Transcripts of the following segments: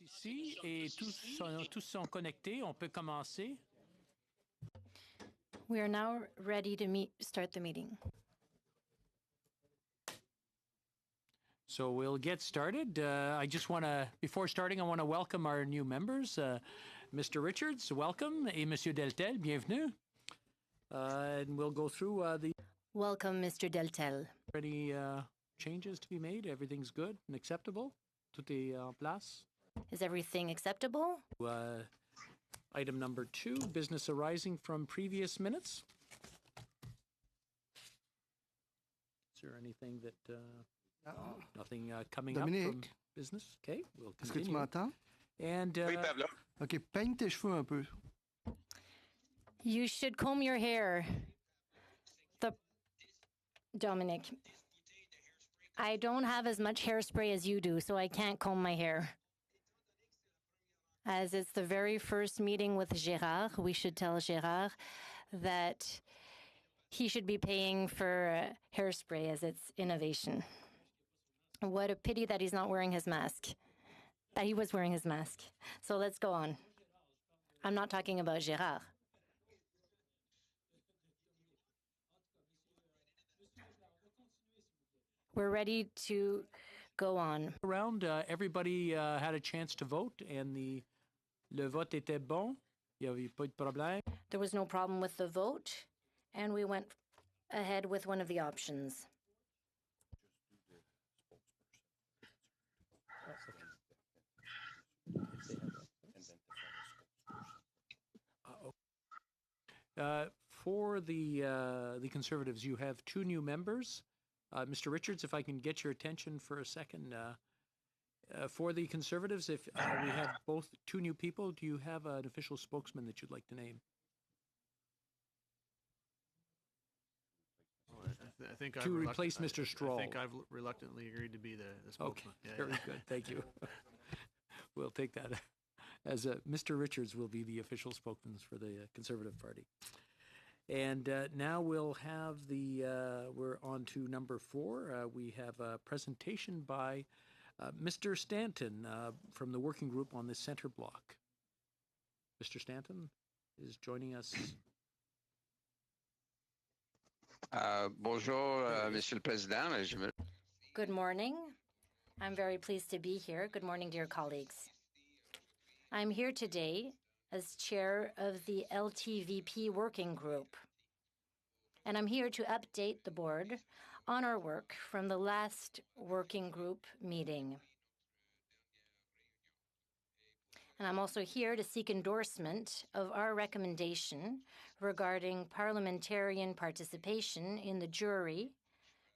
Ici et tous sont connectés. On peut commencer. We are now ready to start the meeting. So we'll get started. I just want to, before starting, I want to welcome our new members. Mr. Richards, welcome, et Monsieur Deltel, bienvenue. And we'll go through the... Welcome, Mr. Deltel. Any changes to be made? Everything's good and acceptable? Tout est en place? Is everything acceptable? Item number 2, business arising from previous minutes. Is there anything that... Nothing coming Dominique, up from business? Okay, we'll continue. Est-ce que tu m'entends? And, Oui, Pablo. OK, peigne tes cheveux un peu. You should comb your hair. Dominic, I don't have as much hairspray as you do, so I can't comb my hair. As it's the very first meeting with Gérard, we should tell Gérard that he should be paying for hairspray as it's innovation. What a pity that he's not wearing his mask. That he was wearing his mask. So let's go on. I'm not talking about Gérard. We're ready to go on. Around, everybody had a chance to vote, and le vote était bon. Il n'y avait pas de problème. There was no problem with the vote, and we went ahead with one of the options. For the Conservatives, you have 2 new members. Mr. Richards, if I can get your attention for a second. For the Conservatives, if we have both 2 new people, do you have an official spokesman that you'd like to name? I think to replace Mr. Stroll. I think I've reluctantly agreed to be the spokesman. Okay, very good. Thank you. We'll take that as Mr. Richards will be the official spokesman for the Conservative Party. And now we'll have we're on to number 4. We have a presentation by Mr. Stanton from the working group on the center block. Mr. Stanton is joining us. Bonjour, Monsieur le Président. Good morning. I'm very pleased to be here. Good morning, dear colleagues. I'm here today as chair of the LTVP working group. And I'm here to update the board on our work from the last working group meeting. And I'm also here to seek endorsement of our recommendation regarding parliamentarian participation in the jury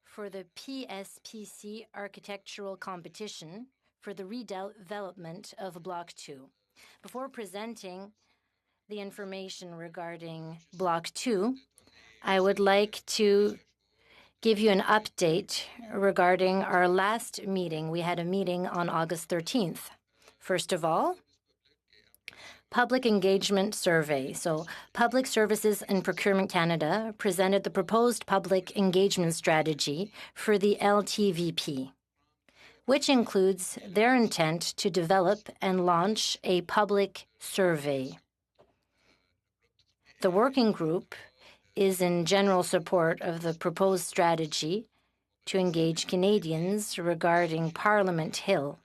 for the PSPC architectural competition for the redevelopment of Block 2. Before presenting the information regarding Block 2, I would like to give you an update regarding our last meeting. We had a meeting on August 13th. First of all, public engagement survey. So Public Services and Procurement Canada presented the proposed public engagement strategy for the LTVP, which includes their intent to develop and launch a public survey. The working group is in general support of the proposed strategy to engage Canadians regarding Parliament Hill,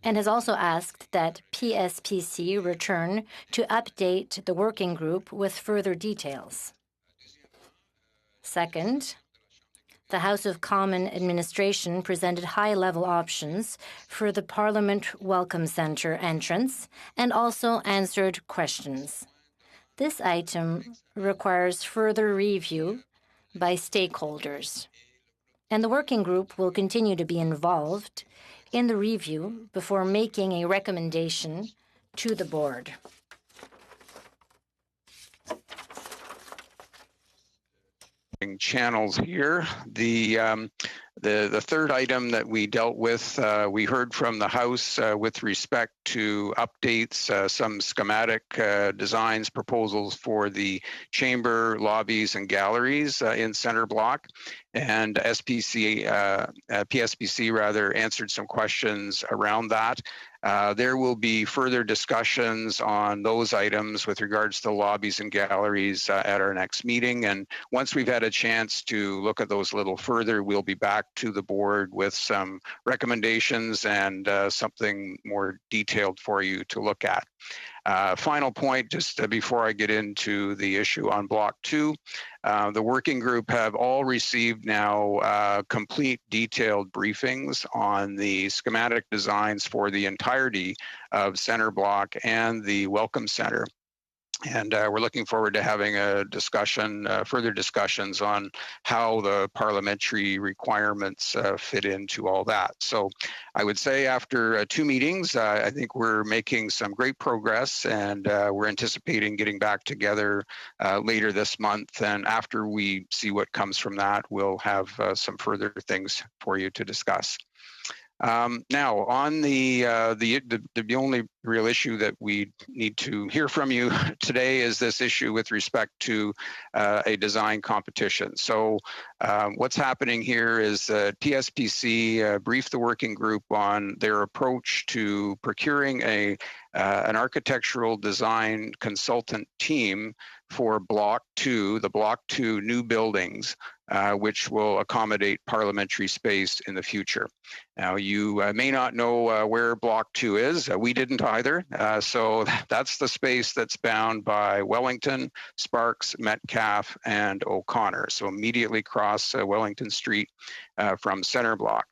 and has also asked that PSPC return to update the working group with further details. Second, the House of Commons Administration presented high-level options for the Parliament Welcome Centre entrance and also answered questions. This item requires further review by stakeholders, and the working group will continue to be involved in the review before making a recommendation to the board. Channels here. The The third item that we dealt with, we heard from the House with respect to updates, some schematic designs, proposals for the chamber, lobbies, and galleries in center block. And PSPC rather answered some questions around that. There will be further discussions on those items with regards to lobbies and galleries at our next meeting. And once we've had a chance to look at those a little further, we'll be back to the board with some recommendations and something more detailed for you to look at. Final point, just before I get into the issue on Block 2, the working group have all received now complete detailed briefings on the schematic designs for the entirety of Center Block and the Welcome Center. And we're looking forward to having a discussion, further discussions on how the parliamentary requirements fit into all that. So I would say after 2 meetings, I think we're making some great progress, and we're anticipating getting back together later this month. And after we see what comes from that, we'll have some further things for you to discuss. Now, on the only real issue that we need to hear from you today is this issue with respect to a design competition. So what's happening here is PSPC briefed the working group on their approach to procuring an architectural design consultant team for Block 2, the Block 2 new buildings, which will accommodate parliamentary space in the future. Now, you may not know where Block 2 is. We didn't either. So that's the space that's bound by Wellington, Sparks, Metcalfe, and O'Connor. So immediately across Wellington Street from Center Block.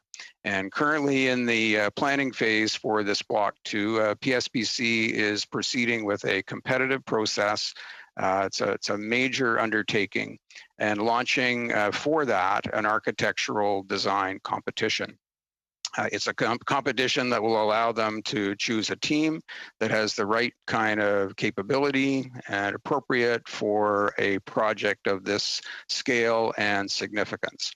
And currently in the planning phase for this Block 2, PSPC is proceeding with a competitive process. It's a major undertaking, and launching for that an architectural design competition. It's a competition that will allow them to choose a team that has the right kind of capability and appropriate for a project of this scale and significance.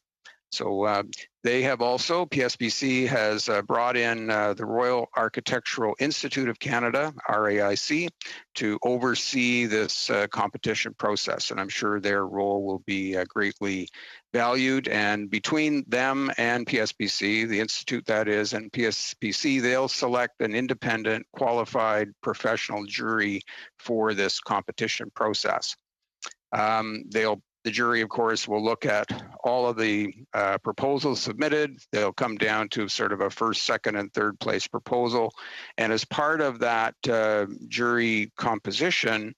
So they have also, PSPC has brought in the Royal Architectural Institute of Canada, RAIC, to oversee this competition process. And I'm sure their role will be greatly valued. And between them and PSPC, the Institute that is, and PSPC, they'll select an independent, qualified professional jury for this competition process. The jury, of course, will look at all of the proposals submitted. They'll come down to sort of a first, second, and third place proposal. And as part of that jury composition,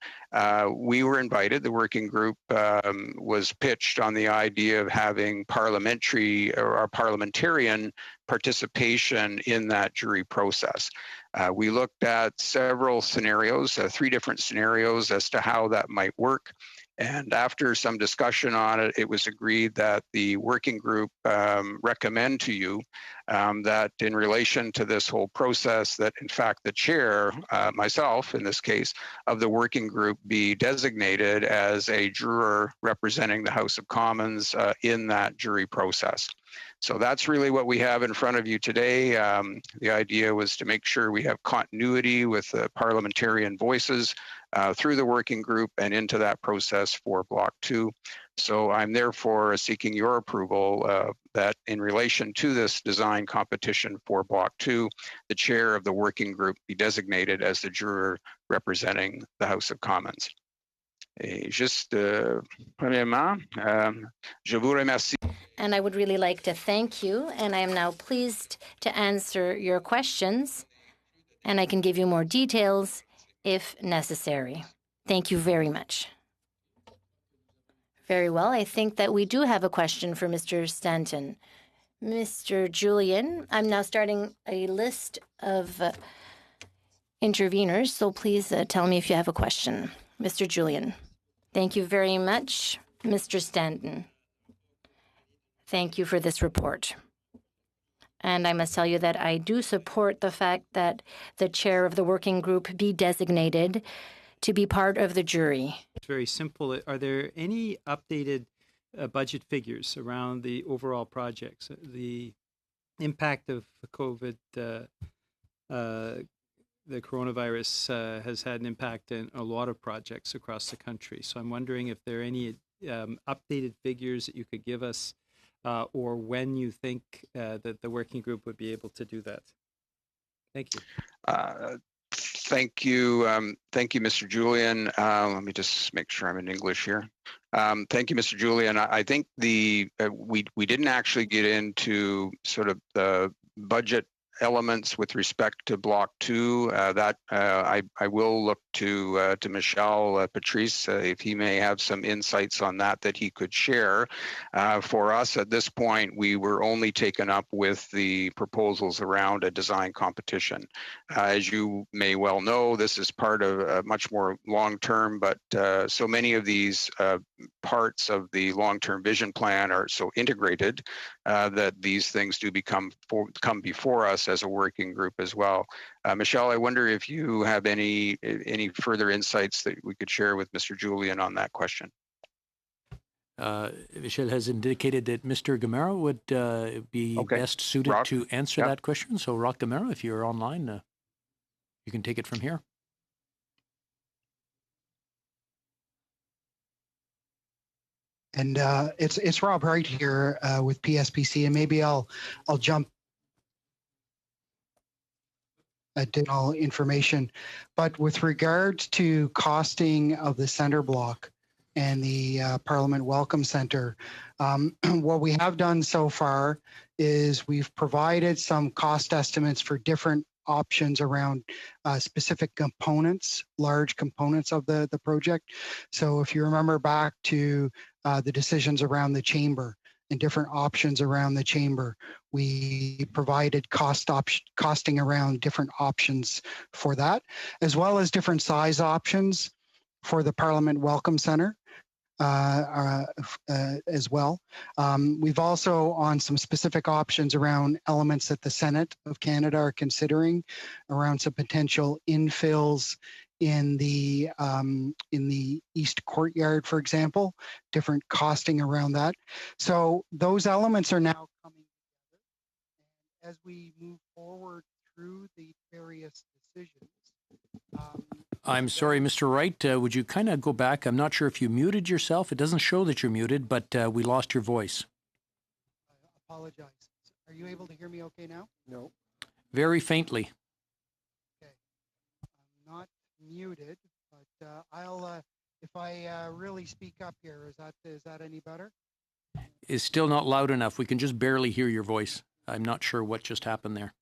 we were invited. The working group was pitched on the idea of having parliamentarian participation in that jury process. We looked at several scenarios, 3 different scenarios as to how that might work. And after some discussion on it, it was agreed that the working group recommend to you that in relation to this whole process, that in fact the chair, myself in this case, of the working group be designated as a juror representing the House of Commons in that jury process. So that's really what we have in front of you today. The idea was to make sure we have continuity with the parliamentarian voices through the working group and into that process for Block 2. So I'm therefore seeking your approval that in relation to this design competition for Block 2, the chair of the working group be designated as the juror representing the House of Commons. Et juste, premièrement, je vous remercie. And I would really like to thank you, and I am now pleased to answer your questions, and I can give you more details if necessary. Thank you very much. Very well. I think that we do have a question for Mr. Stanton. Mr. Julian, I'm now starting a list of interveners, so please tell me if you have a question. Mr. Julian. Thank you very much, Mr. Stanton. Thank you for this report. And I must tell you that I do support the fact that the chair of the working group be designated to be part of the jury. It's very simple. Are there any updated budget figures around the overall projects. The impact of COVID, the coronavirus has had an impact in a lot of projects across the country. So I'm wondering if there are any updated figures that you could give us, or when you think that the working group would be able to do that. Thank you. Thank you, Mr. Julian. Let me just make sure I'm in English here. Thank you, Mr. Julian. I think we didn't actually get into sort of the budget elements with respect to Block 2. I will look to Michel Patrice if he may have some insights on that he could share. For us at this point, we were only taken up with the proposals around a design competition. As you may well know, this is part of a much more long-term, but so many of these parts of the long-term vision plan are so integrated that these things do come before us as a working group as well. Michelle, I wonder if you have any further insights that we could share with Mr. Julian on that question. Michel has indicated that Mr. Gamero would be best suited Rock, to answer that question. So, Rock Gamero, if you're online, you can take it from here. And it's Rob Wright here with PSPC, and maybe I'll jump additional information. But with regards to costing of the center block and the Parliament Welcome Center, what we have done so far is we've provided some cost estimates for different options around specific components, large components of the project. So if you remember back to the decisions around the chamber and different options around the chamber, we provided costing around different options for that, as well as different size options for the Parliament Welcome Center. As well. We've also on some specific options around elements that the Senate of Canada are considering around some potential infills in the East Courtyard, for example, different costing around that. So those elements are now coming together. And as we move forward through the various decisions, I'm sorry, Mr. Wright, would you kind of go back? I'm not sure if you muted yourself. It doesn't show that you're muted, but we lost your voice. I apologize. Are you able to hear me okay now? No. Very faintly. Okay. I'm not muted, but I'll, if I really speak up here, is that any better? It's still not loud enough. We can just barely hear your voice. I'm not sure what just happened there.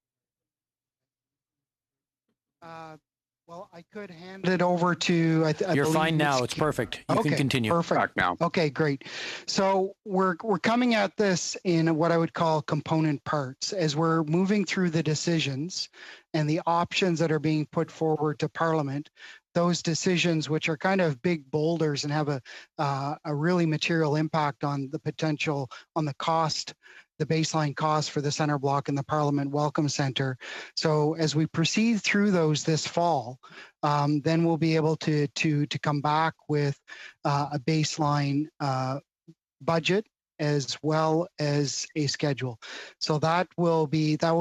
Well, I could hand it over to. You're fine now. It's perfect. You can continue. Perfect. Back now. Okay, great. So we're coming at this in what I would call component parts as we're moving through the decisions and the options that are being put forward to Parliament. Those decisions, which are kind of big boulders and have a really material impact on the potential on the cost. The baseline cost for the center block and the Parliament Welcome Center. So as we proceed through those this fall, then we'll be able to come back with a baseline budget as well as a schedule. So that will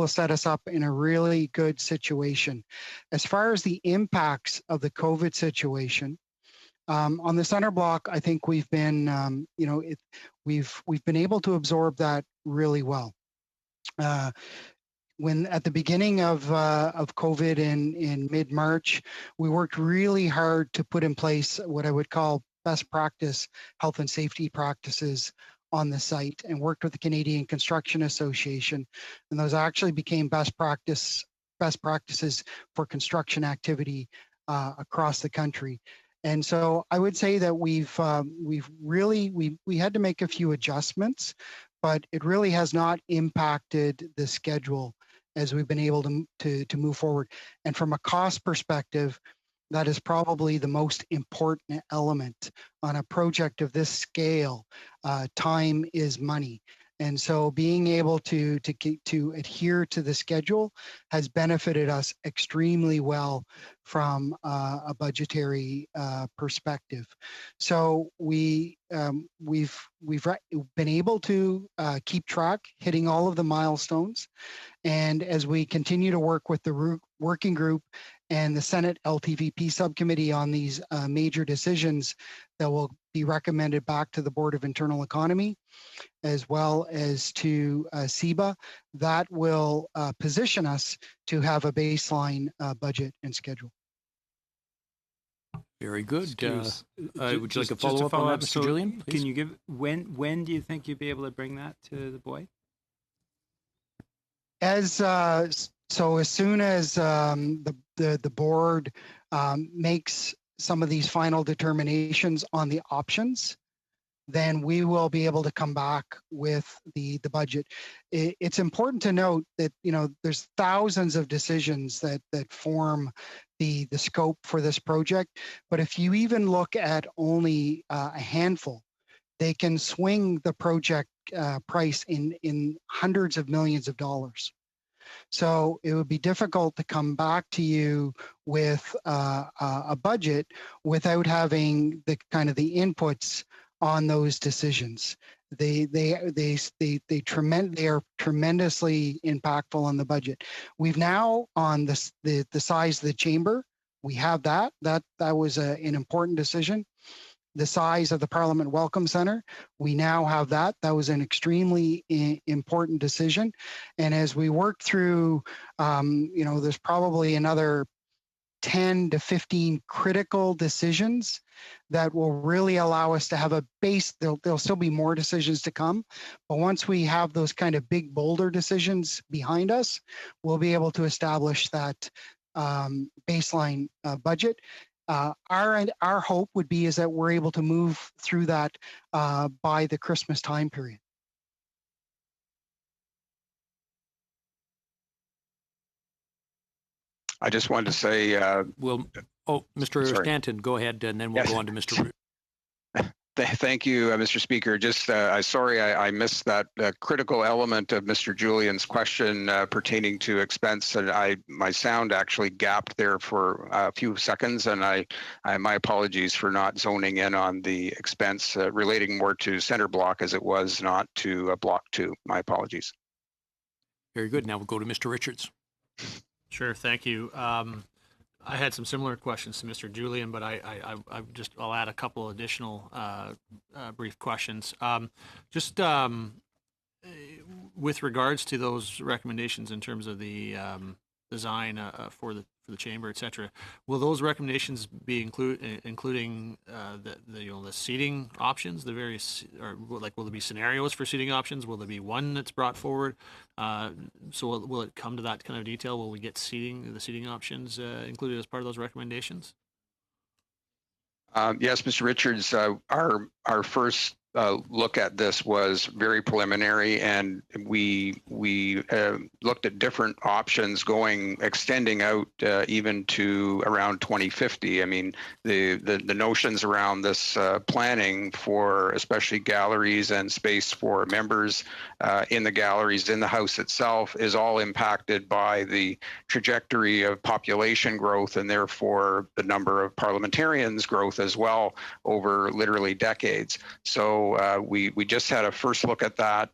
set us up in a really good situation. As far as the impacts of the COVID situation, on the center block, I think we've been, we've been able to absorb that really well. When at the beginning of COVID in mid-March, we worked really hard to put in place what I would call best practice health and safety practices on the site, and worked with the Canadian Construction Association, and those actually became best practices for construction activity across the country. And so I would say that we've really had to make a few adjustments, but it really has not impacted the schedule as we've been able to move forward. And from a cost perspective, that is probably the most important element on a project of this scale. Time is money. And so being able to adhere to the schedule has benefited us extremely well from a budgetary perspective. So we've been able to keep track, hitting all of the milestones. And as we continue to work with the working group and the Senate LTVP subcommittee on these major decisions that will be recommended back to the Board of Internal Economy, as well as to CEBA, that will position us to have a baseline budget and schedule. Very good. Excuse- Would you like just a follow-up on that, Mr. so Julian? Please? Can you give, when do you think you'll be able to bring that to the BOIE? So as soon as the board makes some of these final determinations on the options, then we will be able to come back with the budget. It's important to note that, you know, there's thousands of decisions that form the scope for this project. But if you even look at only a handful, they can swing the project price in hundreds of millions of dollars. So it would be difficult to come back to you with a budget without having the kind of the inputs on those decisions. They are tremendously impactful on the budget. We've now on the size of the chamber, we have that was an important decision. The size of the Parliament Welcome Center, we now have that. That was an extremely important decision. And as we work through, you know, there's probably another 10 to 15 critical decisions that will really allow us to have a base. There'll still be more decisions to come, but once we have those kind of big boulder decisions behind us, we'll be able to establish that baseline budget. Our hope would be is that we're able to move through that by the Christmas time period. I just wanted to say, Mr. Sorry. Stanton, go ahead, and then we'll Yes. go on to Mr. Root. Thank you, Mr. Speaker. Just, sorry, I missed that critical element of Mr. Julian's question pertaining to expense, and my sound actually gapped there for a few seconds, and my apologies for not zoning in on the expense relating more to center block as it was not to block 2. My apologies. Very good. Now we'll go to Mr. Richards. Sure, thank you. I had some similar questions to Mr. Julian, but I'll add a couple additional brief questions. With regards to those recommendations in terms of the design for the chamber, et cetera, will those recommendations be including the seating options, the various, or will there be scenarios for seating options? Will there be one that's brought forward? So will it come to that kind of detail? Will we get the seating options included as part of those recommendations? Yes, Mr. Richards, our first look at this was very preliminary, and we looked at different options extending out even to around 2050. I mean, the notions around this planning for especially galleries and space for members in the galleries in the house itself is all impacted by the trajectory of population growth and therefore the number of parliamentarians growth as well over literally decades. So we just had a first look at that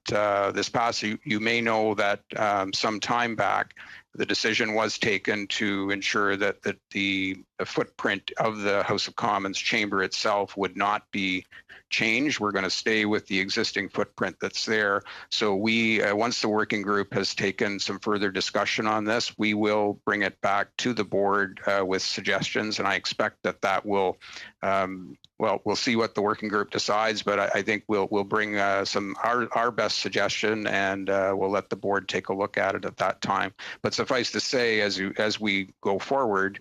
this past. You may know that some time back, the decision was taken to ensure that the footprint of the House of Commons chamber itself would not be changed. We're going to stay with the existing footprint that's there. So once the working group has taken some further discussion on this, we will bring it back to the board with suggestions, and I expect that will, we'll see what the working group decides, but I think we'll bring our best suggestion, and we'll let the board take a look at it at that time. But suffice to say, as we go forward,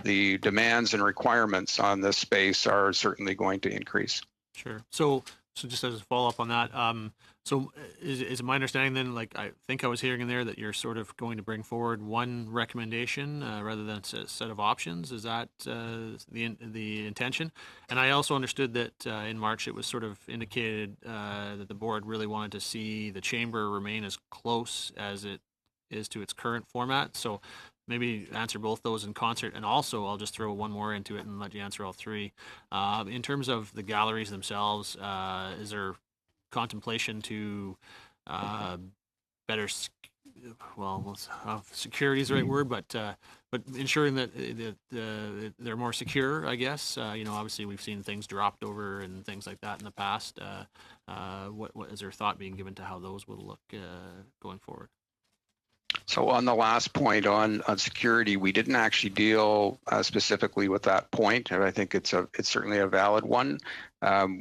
the demands and requirements on this space are certainly going to increase. Sure. So just as a follow-up on that, So is it my understanding then, like I think I was hearing in there, that you're sort of going to bring forward one recommendation rather than a set of options? Is that the intention? And I also understood that in March it was sort of indicated that the board really wanted to see the chamber remain as close as it is to its current format. So maybe answer both those in concert. And also I'll just throw one more into it and let you answer all three. In terms of the galleries themselves, is there contemplation to better, security is the right word, but ensuring that they're more secure, I guess. Obviously we've seen things dropped over and things like that in the past. What is there thought being given to how those will look going forward? So on the last point on security, we didn't actually deal specifically with that point, and I think it's certainly a valid one.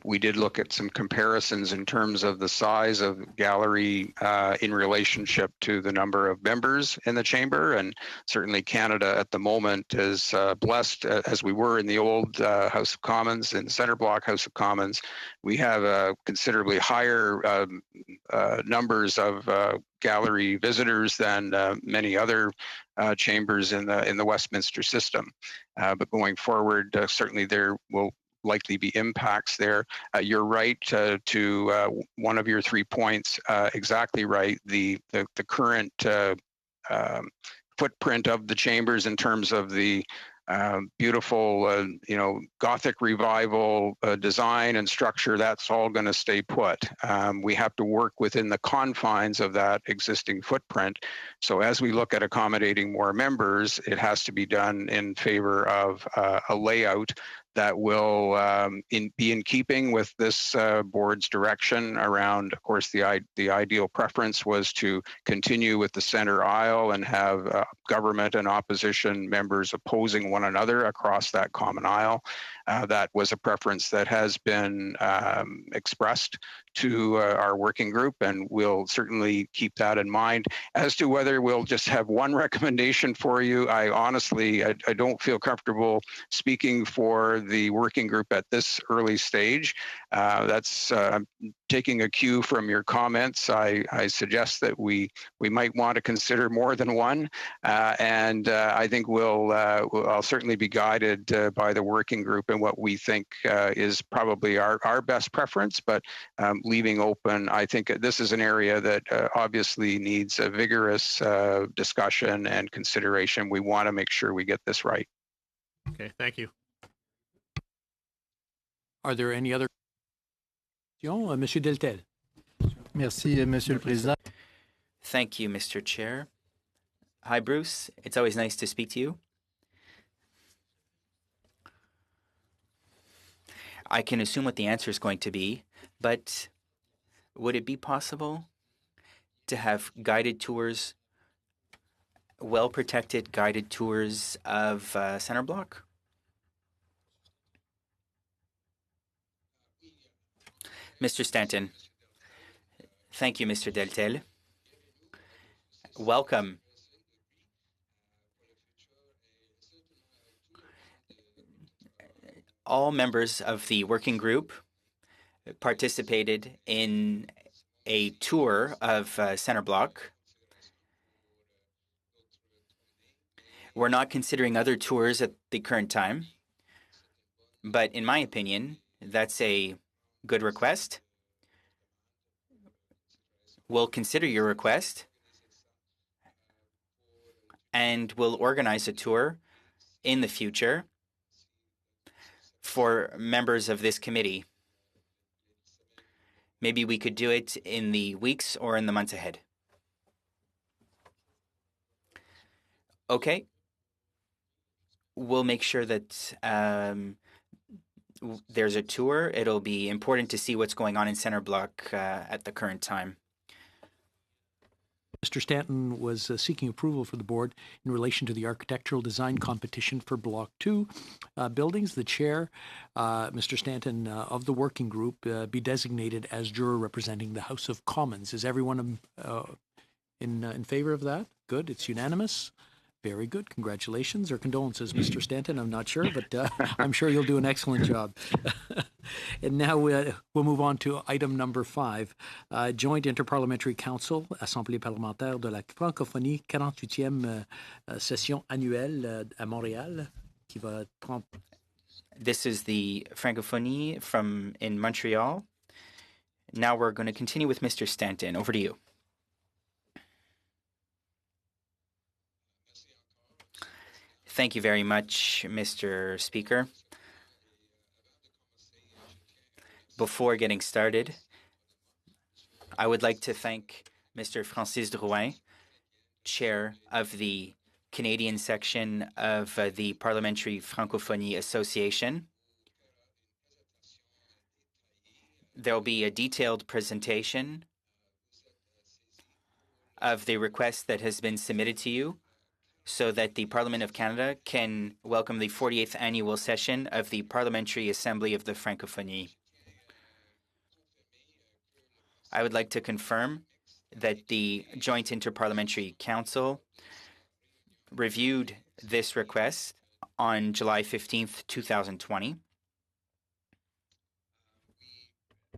We did look at some comparisons in terms of the size of gallery in relationship to the number of members in the chamber, and certainly Canada at the moment is blessed, as we were in the old House of Commons, in the Centre Block House of Commons. We have considerably higher numbers of gallery visitors than many other chambers in the Westminster system. But going forward, certainly there will likely be impacts there. You're right to one of your 3 points, exactly right. The current footprint of the chambers in terms of the beautiful, Gothic revival design and structure, that's all going to stay put. We have to work within the confines of that existing footprint. So as we look at accommodating more members, it has to be done in favor of a layout that will be in keeping with this board's direction around, of course, the ideal preference was to continue with the center aisle and have government and opposition members opposing one another across that common aisle. That was a preference that has been expressed to our working group, and we'll certainly keep that in mind. As to whether we'll just have one recommendation for you, I honestly don't feel comfortable speaking for the working group at this early stage. That's I'm taking a cue from your comments. I suggest that we might want to consider more than one, and I think I'll certainly be guided by the working group and what we think is probably our best preference, but leaving open, I think this is an area that obviously needs a vigorous discussion and consideration. We want to make sure we get this right. Okay, thank you. Are there any other questions? Monsieur Deltel. Merci, Monsieur le Président. Thank you, Mr. Chair. Hi, Bruce. It's always nice to speak to you. I can assume what the answer is going to be, but would it be possible to have guided tours, well-protected guided tours of Centre Block? Mr. Stanton. Thank you, Mr. Deltel. Welcome. All members of the working group participated in a tour of Centre Block. We're not considering other tours at the current time, but in my opinion, that's a good request. We'll consider your request and we'll organize a tour in the future for members of this committee. Maybe we could do it in the weeks or in the months ahead. Okay. We'll make sure that there's a tour. It'll be important to see what's going on in Centre Block at the current time. Mr. Stanton was seeking approval for the board in relation to the architectural design competition for Block 2 buildings. The chair, Mr. Stanton, of the working group, be designated as juror representing the House of Commons. Is everyone in favor of that? Good. It's unanimous. Very good. Congratulations or condolences, Mr. Stanton. I'm not sure, but I'm sure you'll do an excellent job. And now we'll move on to item number 5, Joint Interparliamentary Council, Assemblée parlementaire de la francophonie, 48e session annuelle à Montréal, qui va prendre. This is the Francophonie in Montreal. Now we're going to continue with Mr. Stanton. Over to you. Thank you very much, Mr. Speaker. Before getting started, I would like to thank Mr. Francis Drouin, Chair of the Canadian section of the Parliamentary Francophonie Association. There will be a detailed presentation of the request that has been submitted to you so that the Parliament of Canada can welcome the 48th annual session of the Parliamentary Assembly of the Francophonie. I would like to confirm that the Joint Interparliamentary Council reviewed this request on July 15th, 2020.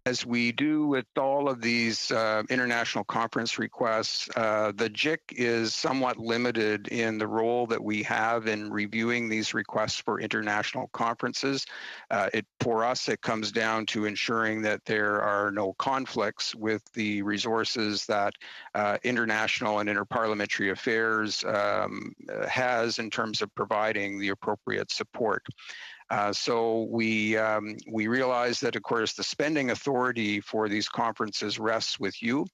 As we do with all of these international conference requests, the JIC is somewhat limited in the role that we have in reviewing these requests for international conferences. For us, it comes down to ensuring that there are no conflicts with the resources that international and interparliamentary affairs has in terms of providing the appropriate support. So we realize that, of course, the spending authority for these conferences rests with you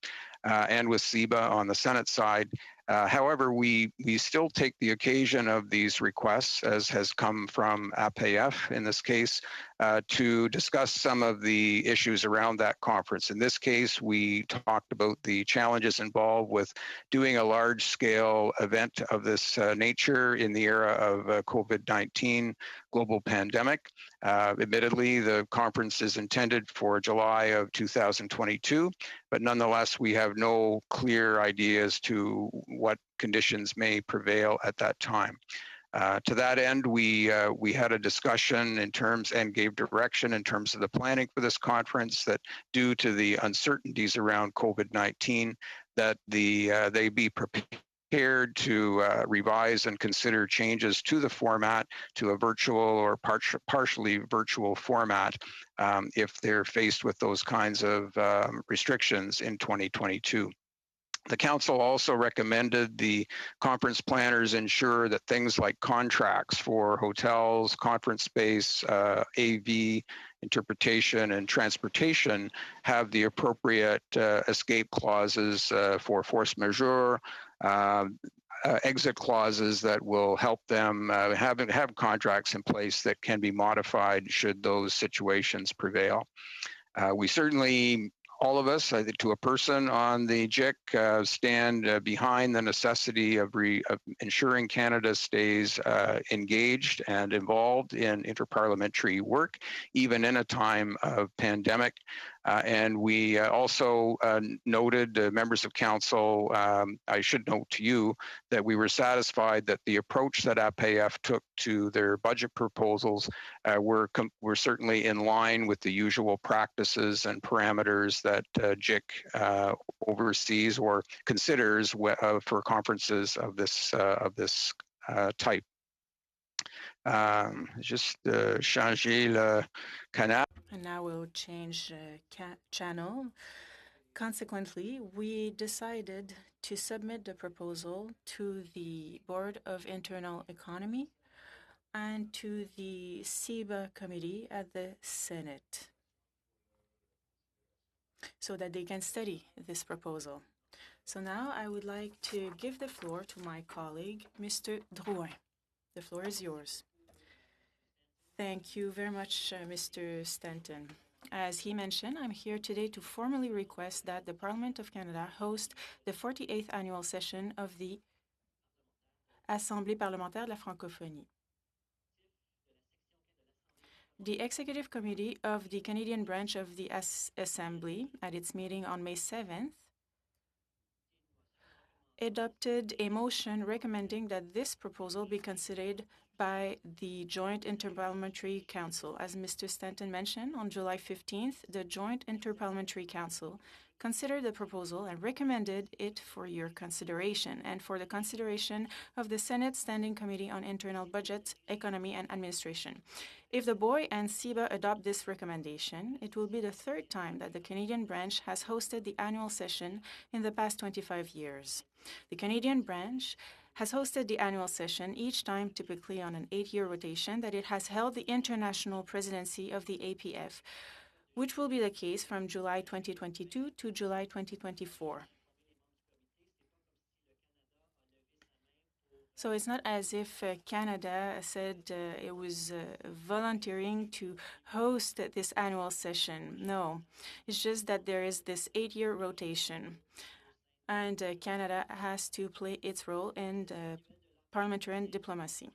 and with CIBA on the Senate side. However, we still take the occasion of these requests, as has come from APF in this case, to discuss some of the issues around that conference. In this case, we talked about the challenges involved with doing a large-scale event of this nature in the era of COVID-19 global pandemic. Admittedly, the conference is intended for July of 2022, but nonetheless, we have no clear idea as to what conditions may prevail at that time. To that end, we had a discussion in terms and gave direction in terms of the planning for this conference that due to the uncertainties around COVID-19, that they be prepared to revise and consider changes to the format to a virtual or partially virtual format if they're faced with those kinds of restrictions in 2022. The council also recommended the conference planners ensure that things like contracts for hotels, conference space, AV, interpretation, and transportation have the appropriate escape clauses for force majeure, exit clauses that will help them have contracts in place that can be modified should those situations prevail. We certainly, all of us, I think to a person on the JIC, stand behind the necessity of ensuring Canada stays engaged and involved in interparliamentary work, even in a time of pandemic. And we also noted, members of council, I should note to you that we were satisfied that the approach that APF took to their budget proposals were certainly in line with the usual practices and parameters that JIC oversees or considers for conferences of this type. Just changer le canal. And now we'll change channel. Consequently, we decided to submit the proposal to the Board of Internal Economy and to the CIBA committee at the Senate so that they can study this proposal. So now I would like to give the floor to my colleague, Mr. Drouin. The floor is yours. Thank you very much, Mr. Stanton. As he mentioned, I'm here today to formally request that the Parliament of Canada host the 48th annual session of the Assemblée parlementaire de la Francophonie. The Executive Committee of the Canadian branch of the Assembly, at its meeting on May 7th, adopted a motion recommending that this proposal be considered by the Joint Interparliamentary Council. As Mr. Stanton mentioned, on July 15th, the Joint Interparliamentary Council considered the proposal and recommended it for your consideration and for the consideration of the Senate Standing Committee on Internal Budget, Economy and Administration. If the BOIE and CIBA adopt this recommendation, it will be the third time that the Canadian branch has hosted the annual session in the past 25 years. The Canadian branch has hosted the annual session each time, typically on an 8-year rotation, that it has held the international presidency of the APF, which will be the case from July 2022 to July 2024. So it's not as if Canada said it was volunteering to host this annual session. No, it's just that there is this 8-year rotation. And Canada has to play its role in parliamentary diplomacy.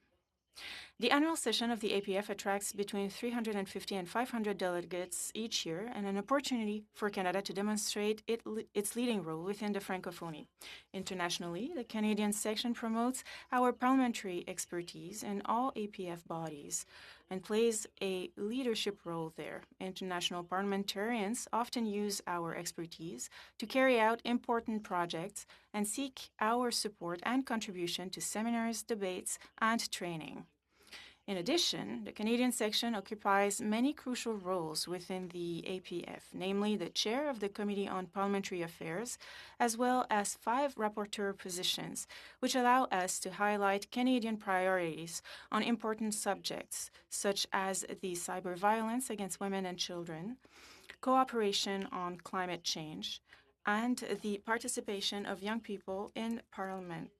The annual session of the APF attracts between 350 and 500 delegates each year and an opportunity for Canada to demonstrate its leading role within the Francophonie. Internationally, the Canadian section promotes our parliamentary expertise in all APF bodies and plays a leadership role there. International parliamentarians often use our expertise to carry out important projects and seek our support and contribution to seminars, debates, and training. In addition, the Canadian section occupies many crucial roles within the APF, namely the chair of the Committee on Parliamentary Affairs, as well as 5 rapporteur positions, which allow us to highlight Canadian priorities on important subjects, such as the cyber violence against women and children, cooperation on climate change, and the participation of young people in Parliament.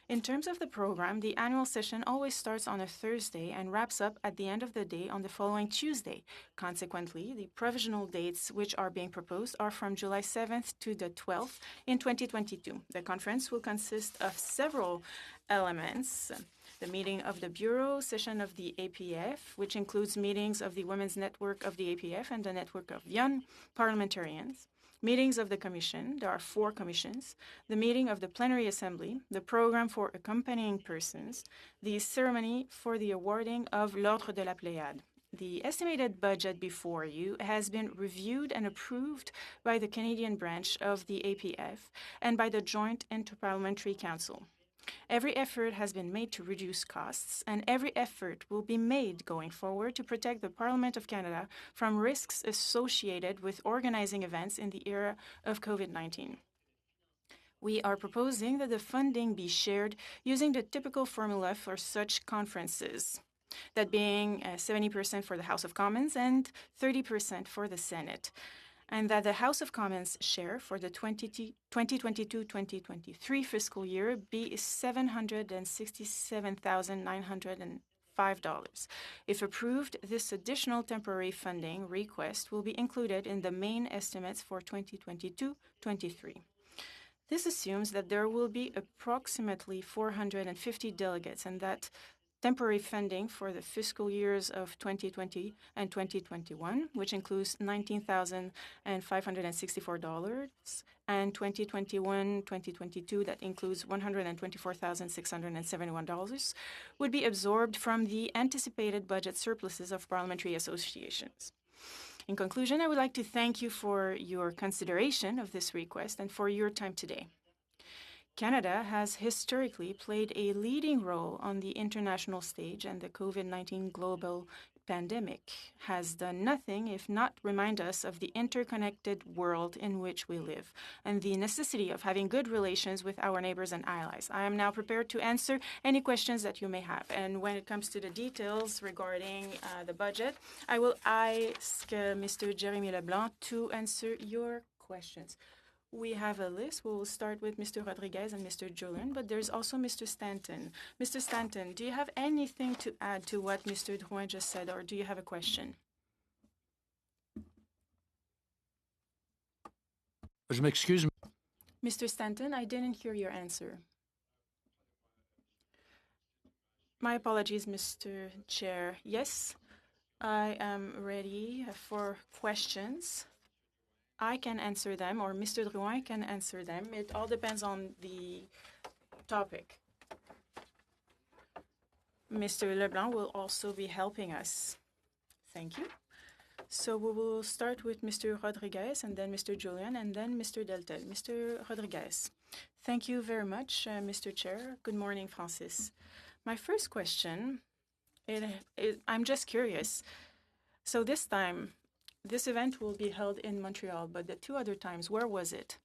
In terms of the program, the annual session always starts on a Thursday and wraps up at the end of the day on the following Tuesday. Consequently, the provisional dates which are being proposed are from July 7th to the 12th in 2022. The conference will consist of several elements. The meeting of the Bureau session of the APF, which includes meetings of the Women's Network of the APF and the Network of Young Parliamentarians. Meetings of the Commission, there are 4 commissions, the meeting of the Plenary Assembly, the program for accompanying persons, the ceremony for the awarding of l'Ordre de la Pléiade. The estimated budget before you has been reviewed and approved by the Canadian branch of the APF and by the Joint Interparliamentary Council. Every effort has been made to reduce costs, and every effort will be made going forward to protect the Parliament of Canada from risks associated with organizing events in the era of COVID-19. We are proposing that the funding be shared using the typical formula for such conferences, that being 70% for the House of Commons and 30% for the Senate, and that the House of Commons share for the 2022-2023 fiscal year be $767,905. If approved, this additional temporary funding request will be included in the main estimates for 2022-23. This assumes that there will be approximately 450 delegates and that temporary funding for the fiscal years of 2020 and 2021, which includes $19,564, and 2021-2022, that includes $124,671, would be absorbed from the anticipated budget surpluses of parliamentary associations. In conclusion, I would like to thank you for your consideration of this request and for your time today. Canada has historically played a leading role on the international stage, and the COVID-19 global pandemic has done nothing if not remind us of the interconnected world in which we live and the necessity of having good relations with our neighbors and allies. I am now prepared to answer any questions that you may have. And when it comes to the details regarding the budget, I will ask Mr. Jeremy Leblanc to answer your questions. We have a list. We will start with Mr. Rodriguez and Mr. Julian, but there's also Mr. Stanton. Mr. Stanton, do you have anything to add to what Mr. Drouin just said, or do you have a question? Excuse me. Mr. Stanton, I didn't hear your answer. My apologies, Mr. Chair. Yes, I am ready for questions. I can answer them, or Mr. Drouin can answer them. It all depends on the topic. Mr. Leblanc will also be helping us. Thank you. So we will start with Mr. Rodriguez and then Mr. Julian and then Mr. Deltel. Mr. Rodriguez. Thank you very much, Mr. Chair. Good morning, Francis. My first question, I'm just curious. So this time, this event will be held in Montreal, but the two other times, where was it?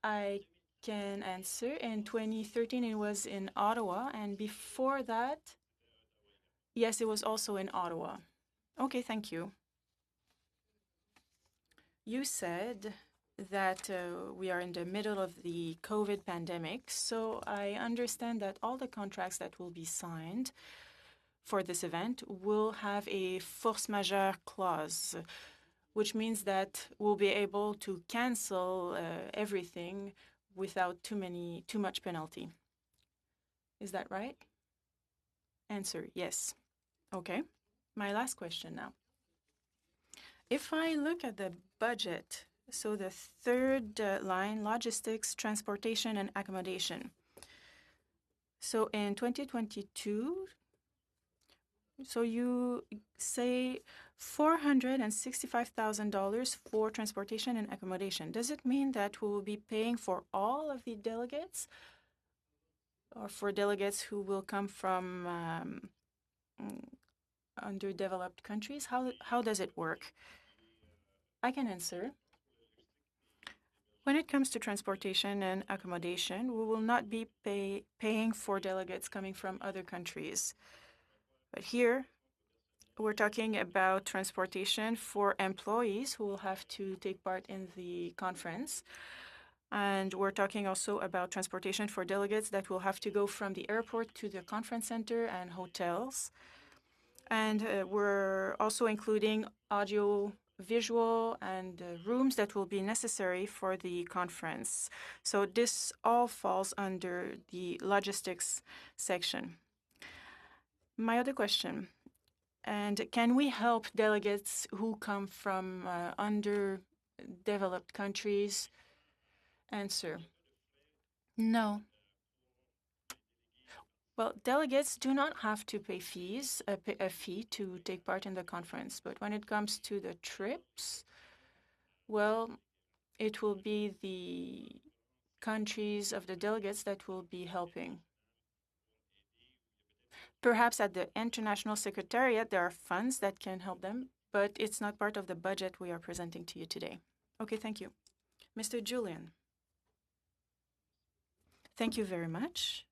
I can answer. In 2013, it was in Ottawa, and before that, yes, it was also in Ottawa. Okay, thank you. You said that we are in the middle of the COVID pandemic, so I understand that all the contracts that will be signed for this event will have a force majeure clause, which means that we'll be able to cancel everything without too much penalty. Is that right? Answer, yes. Okay. My last question now. If I look at the budget, so the third line, logistics, transportation, and accommodation. So in 2022, so you say $465,000 for transportation and accommodation. Does it mean that we will be paying for all of the delegates, or for delegates who will come from underdeveloped countries? How does it work? I can answer. When it comes to transportation and accommodation, we will not be paying for delegates coming from other countries. But here, we're talking about transportation for employees who will have to take part in the conference. And we're talking also about transportation for delegates that will have to go from the airport to the conference center and hotels. And we're also including audio, visual, and rooms that will be necessary for the conference. So this all falls under the logistics section. My other question, and can we help delegates who come from underdeveloped countries? Answer, no. Well, delegates do not have to pay a fee to take part in the conference. But when it comes to the trips, well, it will be the countries of the delegates that will be helping. Perhaps at the International Secretariat, there are funds that can help them, but it's not part of the budget we are presenting to you today. Okay, thank you. Mr. Julian. Thank you very much.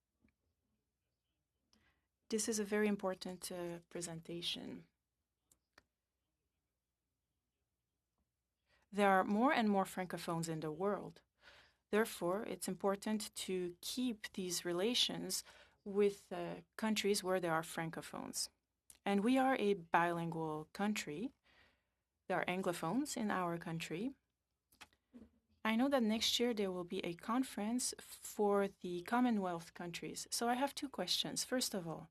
This is a very important presentation. There are more and more francophones in the world. Therefore, it's important to keep these relations with countries where there are francophones. And we are a bilingual country. There are anglophones in our country. I know that next year there will be a conference for the Commonwealth countries. So I have two questions. First of all,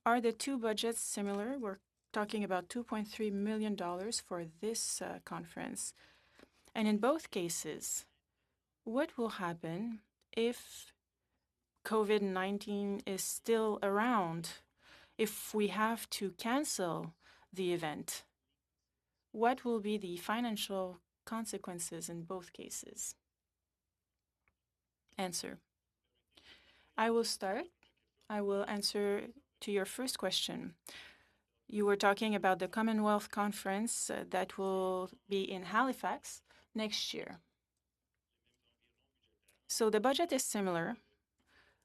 are the two budgets similar? We're talking about $2.3 million for this conference. And in both cases, what will happen if COVID-19 is still around, if we have to cancel the event? What will be the financial consequences in both cases? Answer. I will start. I will answer to your first question. You were talking about the Commonwealth Conference that will be in Halifax next year. So the budget is similar.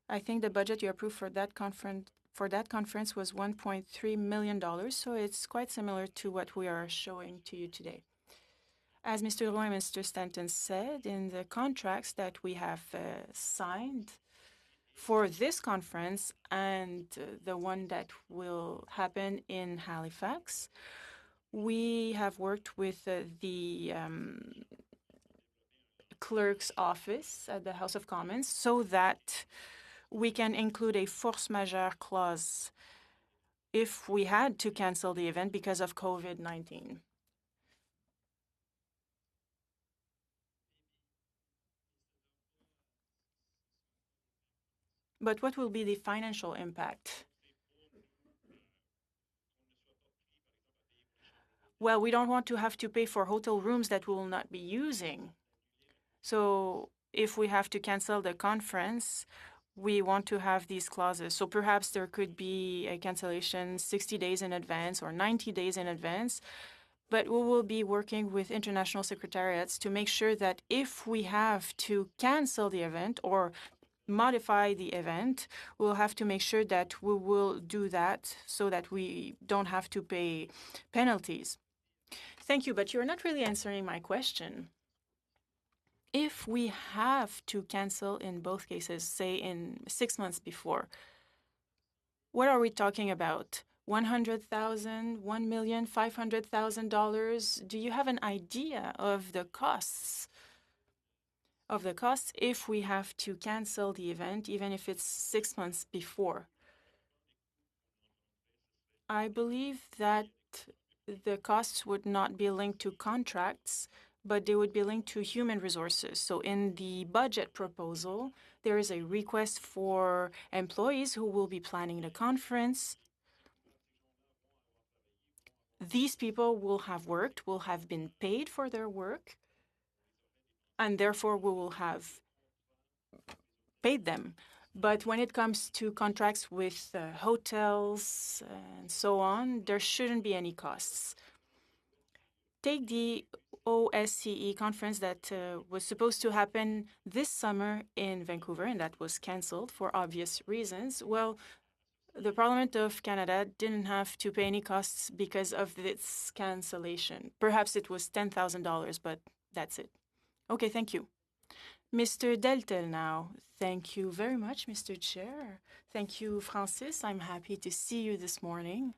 I think the budget you approved for that conference was $1.3 million, so it's quite similar to what we are showing to you today. As Mr. Roy and Mr. Stanton said, in the contracts that we have signed for this conference and the one that will happen in Halifax, we have worked with the clerk's office at the House of Commons so that we can include a force majeure clause if we had to cancel the event because of COVID-19. But what will be the financial impact? Well, we don't want to have to pay for hotel rooms that we will not be using. So if we have to cancel the conference, we want to have these clauses. So perhaps there could be a cancellation 60 days in advance or 90 days in advance. But we will be working with international secretariats to make sure that if we have to cancel the event or modify the event, we'll have to make sure that we will do that so that we don't have to pay penalties. Thank you, but you're not really answering my question. If we have to cancel in both cases, say in 6 months before, what are we talking about? $100,000, $1,500,000? Do you have an idea of the costs? If we have to cancel the event, even if it's 6 months before? I believe that the costs would not be linked to contracts, but they would be linked to human resources. So in the budget proposal, there is a request for employees who will be planning the conference. These people will have worked, will have been paid for their work, and therefore we will have paid them. But when it comes to contracts with hotels and so on, there shouldn't be any costs. Take the OSCE conference that was supposed to happen this summer in Vancouver, and that was canceled for obvious reasons. Well, the Parliament of Canada didn't have to pay any costs because of this cancellation. Perhaps it was $10,000, but that's it. Okay, thank you. Mr. Deltel now. Thank you very much, Mr. Chair. Thank you, Francis. I'm happy to see you this morning.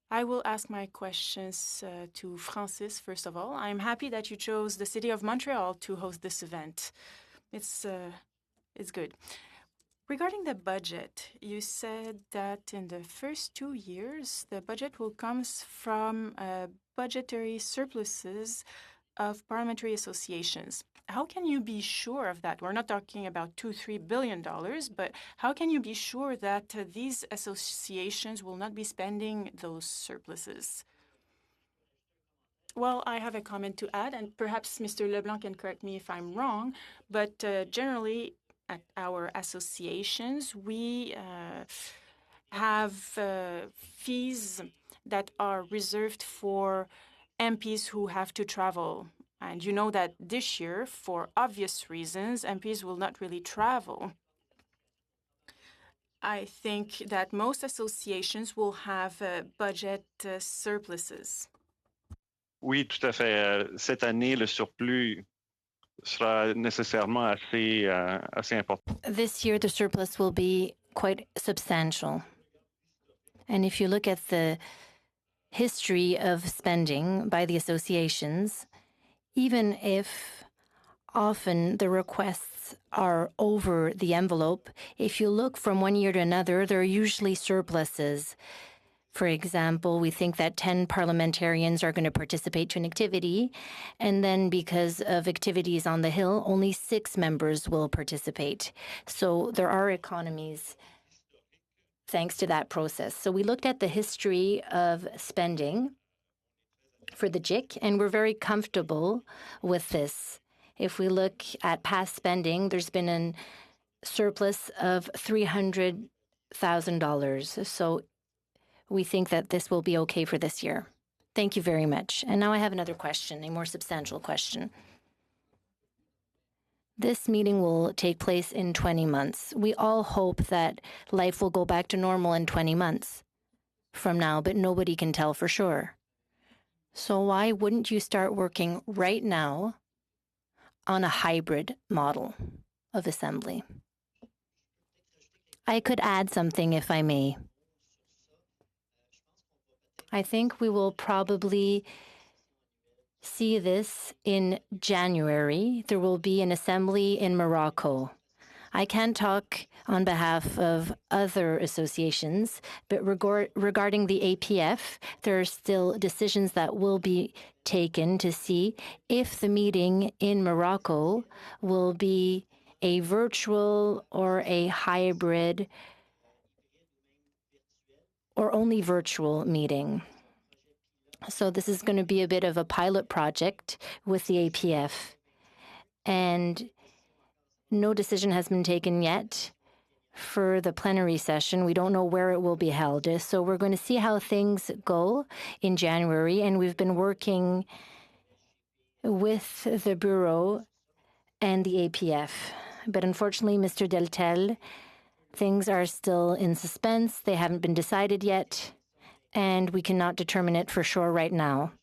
I will ask my questions to Francis, first of all. I'm happy that you chose the City of Montreal to host this event. It's good. Regarding the budget, you said that in the first 2 years, the budget will come from budgetary surpluses of parliamentary associations. How can you be sure of that? We're not talking about $2-3 billion, but how can you be sure that these associations will not be spending those surpluses? Well, I have a comment to add, and perhaps Mr. Leblanc can correct me if I'm wrong, but generally at our associations, we have fees that are reserved for MPs who have to travel. And you know that this year, for obvious reasons, MPs will not really travel. I think that most associations will have budget surpluses. Oui, tout à fait. Cette année, le surplus sera nécessairement assez important. This year, the surplus will be quite substantial. And if you look at the history of spending by the associations, even if often the requests are over the envelope, if you look from one year to another, there are usually surpluses. For example, we think that 10 parliamentarians are going to participate to an activity, and then because of activities on the Hill, only 6 members will participate. So there are economies thanks to that process. So we looked at the history of spending for the JIC, and we're very comfortable with this. If we look at past spending, there's been a surplus of $300,000. So we think that this will be okay for this year. Thank you very much. And now I have another question, a more substantial question. This meeting will take place in 20 months. We all hope that life will go back to normal in 20 months from now, but nobody can tell for sure. So why wouldn't you start working right now on a hybrid model of assembly? I could add something if I may. I think we will probably see this in January. There will be an assembly in Morocco. I can't talk on behalf of other associations, but regarding the APF, there are still decisions that will be taken to see if the meeting in Morocco will be a virtual or a hybrid or only virtual meeting. So this is going to be a bit of a pilot project with the APF. And no decision has been taken yet for the plenary session. We don't know where it will be held. So we're going to see how things go in January. And we've been working with the Bureau and the APF. But unfortunately, Mr. Deltel, things are still in suspense. They haven't been decided yet, and we cannot determine it for sure right now.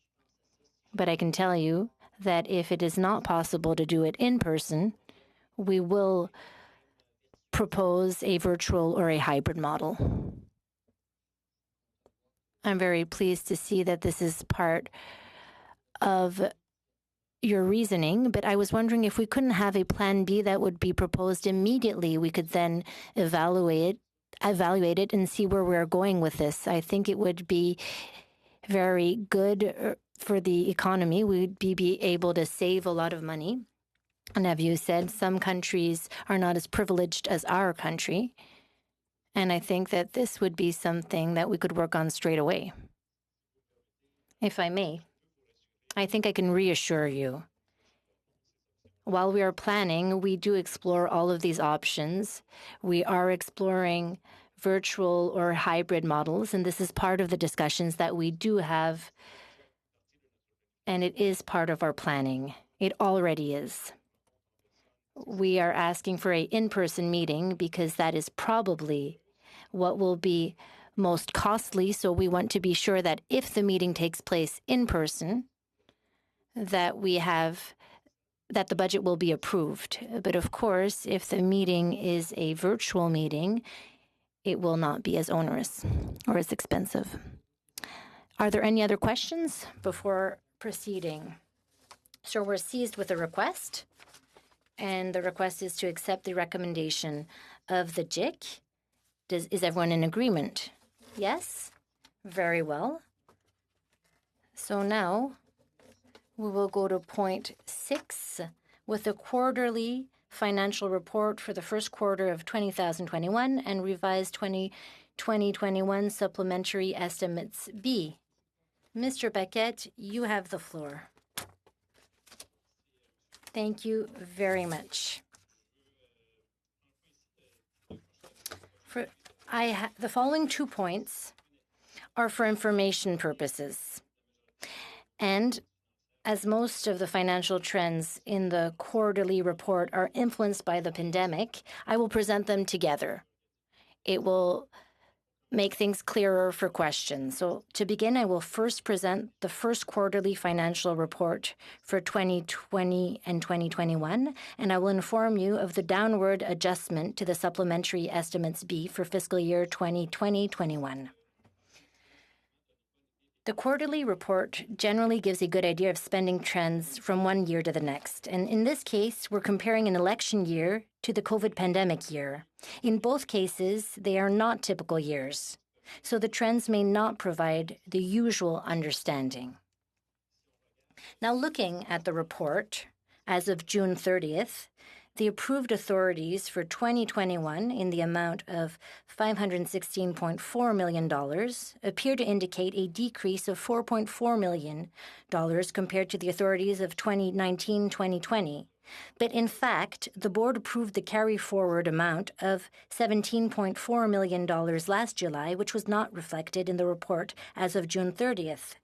But I can tell you that if it is not possible to do it in person, we will propose a virtual or a hybrid model. I'm very pleased to see that this is part of your reasoning, but I was wondering if we couldn't have a plan B that would be proposed immediately. We could then evaluate it and see where we're going with this. I think it would be very good for the economy. We'd be able to save a lot of money. And as you said, some countries are not as privileged as our country. And I think that this would be something that we could work on straight away. If I may, I think I can reassure you. While we are planning, we do explore all of these options. We are exploring virtual or hybrid models, and this is part of the discussions that we do have, and it is part of our planning. It already is. We are asking for an in-person meeting because that is probably what will be most costly, so we want to be sure that if the meeting takes place in person, that the budget will be approved. But of course, if the meeting is a virtual meeting, it will not be as onerous or as expensive. Are there any other questions before proceeding? So we're seized with a request, and the request is to accept the recommendation of the JIC. Is everyone in agreement? Yes? Very well. So now we will go to point 6 with the quarterly financial report for the first quarter of 2021 and revised 2021 supplementary estimates B. Mr. Paquette, you have the floor. Thank you very much. The following 2 points are for information purposes. And as most of the financial trends in the quarterly report are influenced by the pandemic, I will present them together. It will make things clearer for questions. So to begin, I will first present the first quarterly financial report for 2020 and 2021, and I will inform you of the downward adjustment to the supplementary estimates B for fiscal year 2020-21. The quarterly report generally gives a good idea of spending trends from one year to the next. And in this case, we're comparing an election year to the COVID pandemic year. In both cases, they are not typical years. So the trends may not provide the usual understanding. Now, looking at the report, as of June 30th, the approved authorities for 2021 in the amount of $516.4 million appear to indicate a decrease of $4.4 million compared to the authorities of 2019-2020. But in fact, the board approved the carry-forward amount of $17.4 million last July, which was not reflected in the report as of June 30th.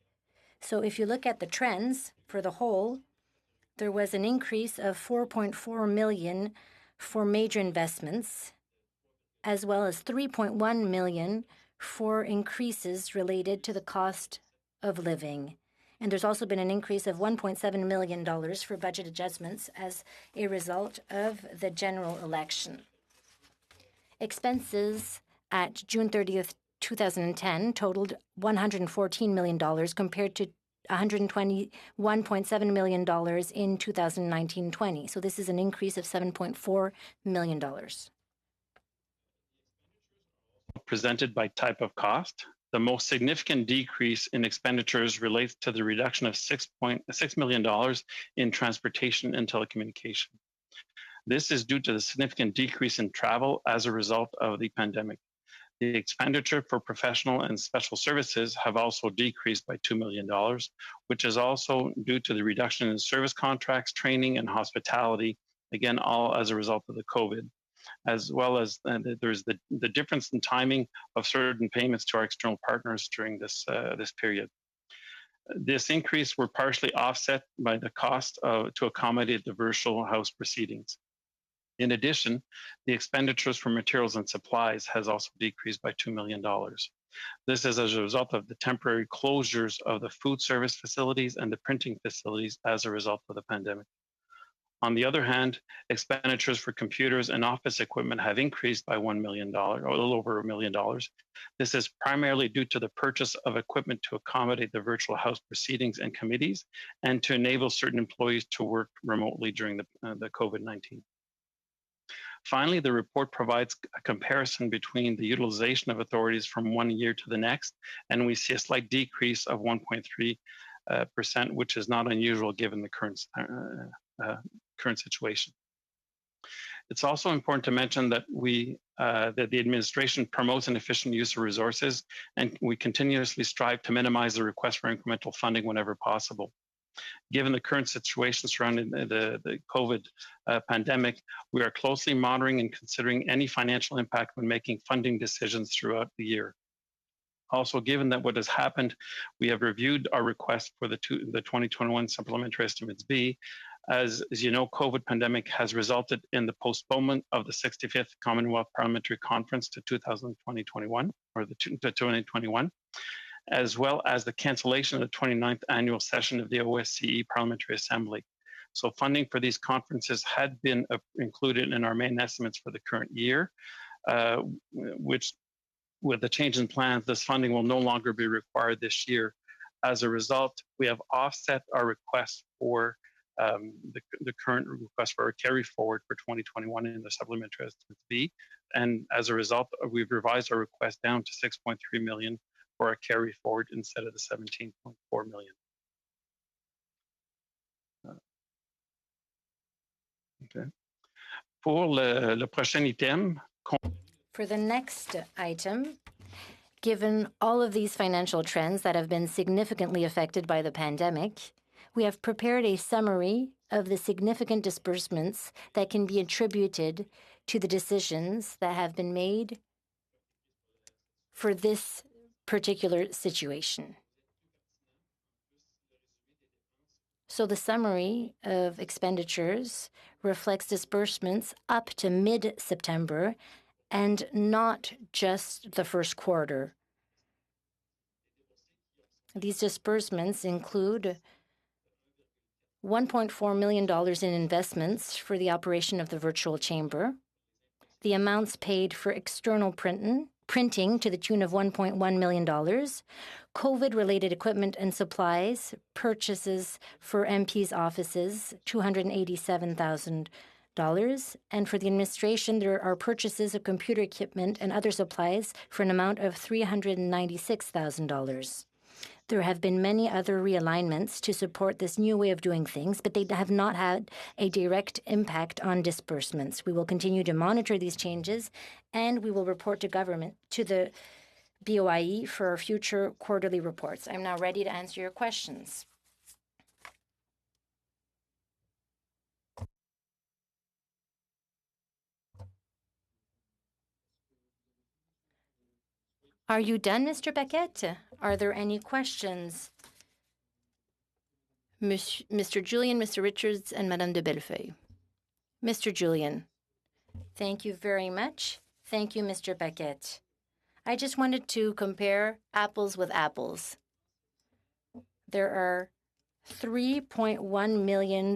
So if you look at the trends for the whole, there was an increase of $4.4 million for major investments, as well as $3.1 million for increases related to the cost of living. And there's also been an increase of $1.7 million for budget adjustments as a result of the general election. Expenses at June 30th, 2010 totaled $114 million compared to $121.7 million in 2019-20. So this is an increase of $7.4 million. Presented by type of cost. The most significant decrease in expenditures relates to the reduction of $6.6 million in transportation and telecommunication. This is due to the significant decrease in travel as a result of the pandemic. The expenditure for professional and special services have also decreased by $2 million, which is also due to the reduction in service contracts, training, and hospitality, again, all as a result of the COVID, as well as there's the difference in timing of certain payments to our external partners during this period. This increase were partially offset by the cost to accommodate the virtual House proceedings. In addition, the expenditures for materials and supplies has also decreased by $2 million. This is as a result of the temporary closures of the food service facilities and the printing facilities as a result of the pandemic. On the other hand, expenditures for computers and office equipment have increased by $1 million, or a little over $1 million. This is primarily due to the purchase of equipment to accommodate the virtual House proceedings and committees and to enable certain employees to work remotely during the COVID-19. Finally, the report provides a comparison between the utilization of authorities from one year to the next, and we see a slight decrease of 1.3%, which is not unusual given the current situation. It's also important to mention that that the administration promotes an efficient use of resources, and we continuously strive to minimize the request for incremental funding whenever possible. Given the current situation surrounding the COVID pandemic, we are closely monitoring and considering any financial impact when making funding decisions throughout the year. Also, given that what has happened, we have reviewed our request for the 2021 Supplementary Estimates B. As you know, COVID pandemic has resulted in the postponement of the 65th Commonwealth Parliamentary Conference to 2021, or the 2021. As well as the cancellation of the 29th annual session of the OSCE Parliamentary Assembly. So funding for these conferences had been included in our main estimates for the current year, which with the change in plans, this funding will no longer be required this year. As a result, we have offset our request for the current request for a carry forward for 2021 in the Supplementary Estimates B. And as a result, we've revised our request down to $6.3 million for a carry forward instead of the 17.4 million. Okay. For le prochain item. For the next item, given all of these financial trends that have been significantly affected by the pandemic, we have prepared a summary of the significant disbursements that can be attributed to the decisions that have been made for this particular situation. So the summary of expenditures reflects disbursements up to mid-September and not just the first quarter. These disbursements include $1.4 million in investments for the operation of the virtual chamber, the amounts paid for external printing to the tune of $1.1 million, COVID-related equipment and supplies, purchases for MPs' offices, $287,000, and for the administration, there are purchases of computer equipment and other supplies for an amount of $396,000. There have been many other realignments to support this new way of doing things, but they have not had a direct impact on disbursements. We will continue to monitor these changes, and we will report to the BOIE for future quarterly reports. I'm now ready to answer your questions. Are you done, Mr. Paquette? Are there any questions? Mr. Julian, Mr. Richards, and Madame de Bellefeuille. Mr. Julian. Thank you very much. Thank you, Mr. Paquette. I just wanted to compare apples with apples. There are $3.1 million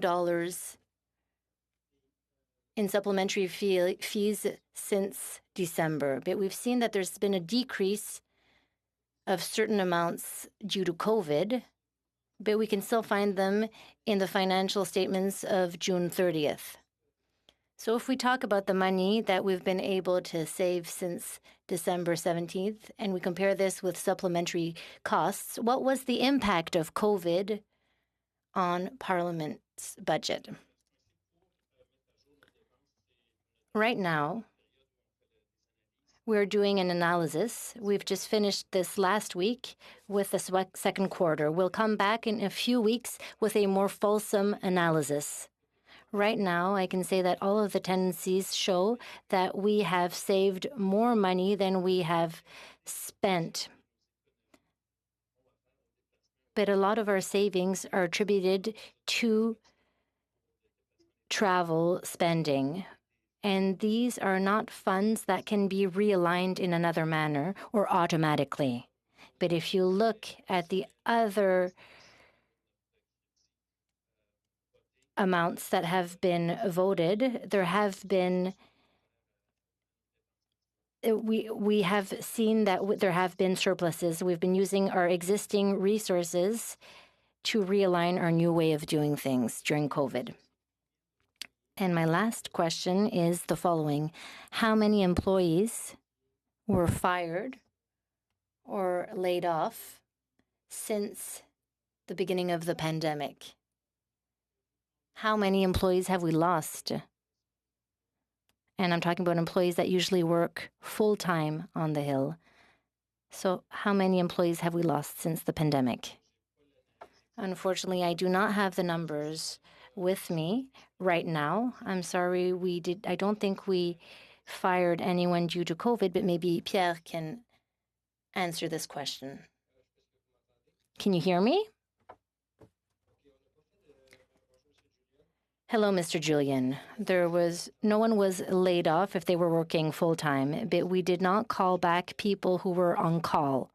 in supplementary fees since December, but we've seen that there's been a decrease of certain amounts due to COVID, but we can still find them in the financial statements of June 30th. So if we talk about the money that we've been able to save since December 17th, and we compare this with supplementary costs, what was the impact of COVID on Parliament's budget? Right now, we're doing an analysis. We've just finished this last week with the second quarter. We'll come back in a few weeks with a more fulsome analysis. Right now, I can say that all of the tendencies show that we have saved more money than we have spent. But a lot of our savings are attributed to travel spending. And these are not funds that can be realigned in another manner or automatically. But if you look at the other amounts that have been voted, there have been we have seen that there have been surpluses. We've been using our existing resources to realign our new way of doing things during COVID. And my last question is the following. How many employees were fired or laid off since the beginning of the pandemic? How many employees have we lost? And I'm talking about employees that usually work full-time on the Hill. So how many employees have we lost since the pandemic? Unfortunately, I do not have the numbers with me right now. I'm sorry, I don't think we fired anyone due to COVID, but maybe Pierre can answer this question. Can you hear me? Hello, Mr. Julian. No one was laid off if they were working full-time, but we did not call back people who were on call.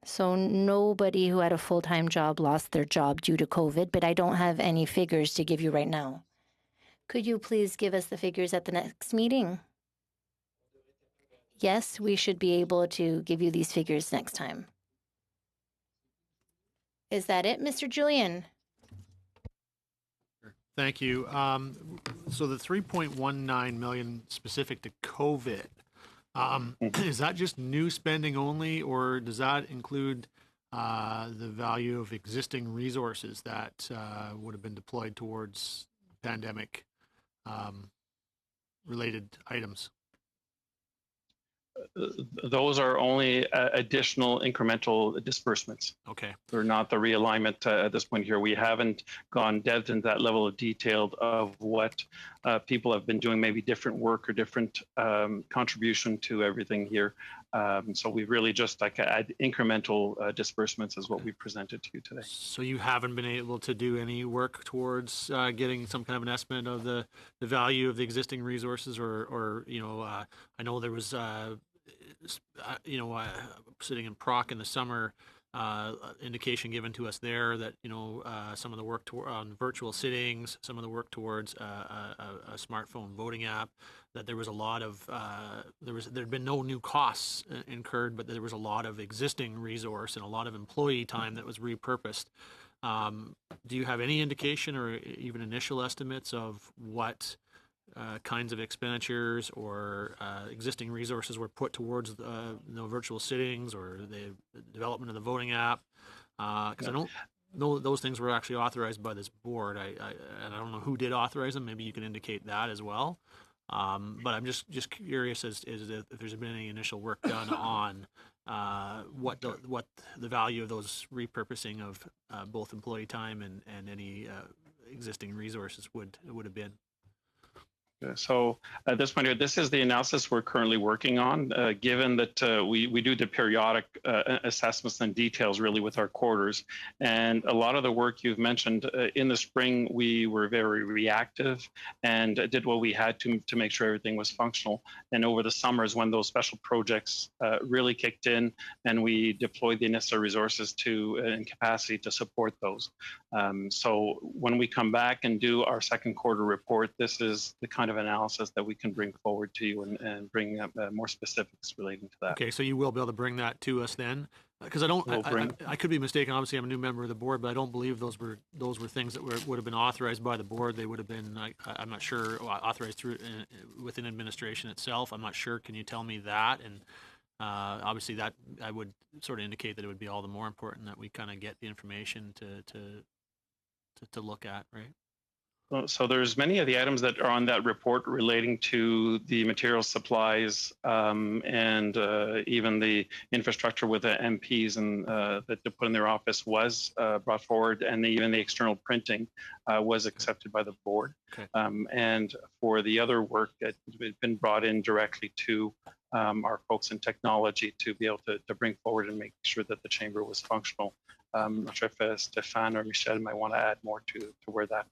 So nobody who had a full-time job lost their job due to COVID, but I don't have any figures to give you right now. Could you please give us the figures at the next meeting? Yes, we should be able to give you these figures next time. Is that it, Mr. Julian? Thank you. So the 3.19 million specific to COVID, is that just new spending only, or does that include the value of existing resources that would have been deployed towards pandemic related items? Those are only additional incremental disbursements. Okay. They're not the realignment at this point here. We haven't gone depth into that level of detail of what people have been doing, maybe different work or different contribution to everything here. So we've really just add incremental disbursements is what we presented to you today. So you haven't been able to do any work towards getting some kind of an estimate of the value of the existing resources, or I know there was sitting in Proc in the summer, indication given to us there that some of the work on virtual sittings, some of the work towards a smartphone voting app, that there was a lot of there'd been no new costs incurred, but there was a lot of existing resource and a lot of employee time that was repurposed. Do you have any indication or even initial estimates of what kinds of expenditures or existing resources were put towards virtual sittings or the development of the voting app? Because I don't know those things were actually authorized by this board. And I don't know who did authorize them. Maybe you can indicate that as well. But I'm just curious as if there's been any initial work done on what the value of those repurposing of both employee time and any existing resources would have been. So at this point here, this is the analysis we're currently working on, given that we do the periodic assessments and details really with our quarters. And a lot of the work you've mentioned in the spring, we were very reactive and did what we had to make sure everything was functional. And over the summers when those special projects really kicked in and we deployed the necessary resources and capacity to support those. So when we come back and do our second quarter report, this is the kind of analysis that we can bring forward to you and bring up more specifics relating to that. Okay, so you will be able to bring that to us then, because I could be mistaken. Obviously, I'm a new member of the board, but I don't believe those were things that would have been authorized by the board. They would have been, I'm not sure, authorized through within administration itself. I'm not sure. Can you tell me that? And obviously, that I would sort of indicate that it would be all the more important that we kind of get the information to look at, right? So there's many of the items that are on that report relating to the material supplies and even the infrastructure with the MPs and that they put in their office was brought forward, and even the external printing was accepted by the board. Okay. And for the other work that had been brought in directly to our folks in technology to be able to bring forward and make sure that the chamber was functional. I'm not sure if Stefan or Michel might want to add more to where that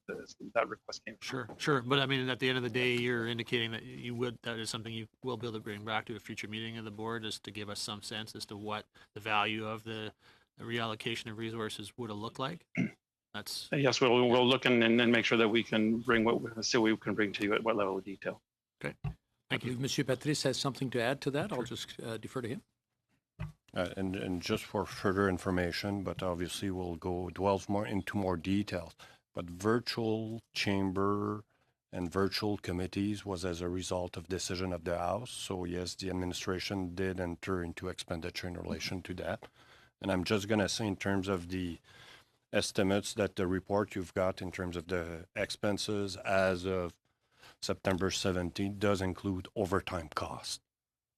request came from. Sure. But I mean, at the end of the day, you're indicating that that is something you will be able to bring back to a future meeting of the board, just to give us some sense as to what the value of the reallocation of resources would have looked like. That's Yes, we'll look and make sure that we can bring what we can bring to you at what level of detail. okay. I Thank you. believe Monsieur Patrice has something to add to that. I'll just defer to him. And just for further information, but obviously we'll delve more into more details. But virtual chamber and virtual committees was as a result of decision of the House. So yes, the administration did enter into expenditure in relation to that. And I'm just going to say in terms of the estimates that the report you've got in terms of the expenses as of September 17th does include overtime costs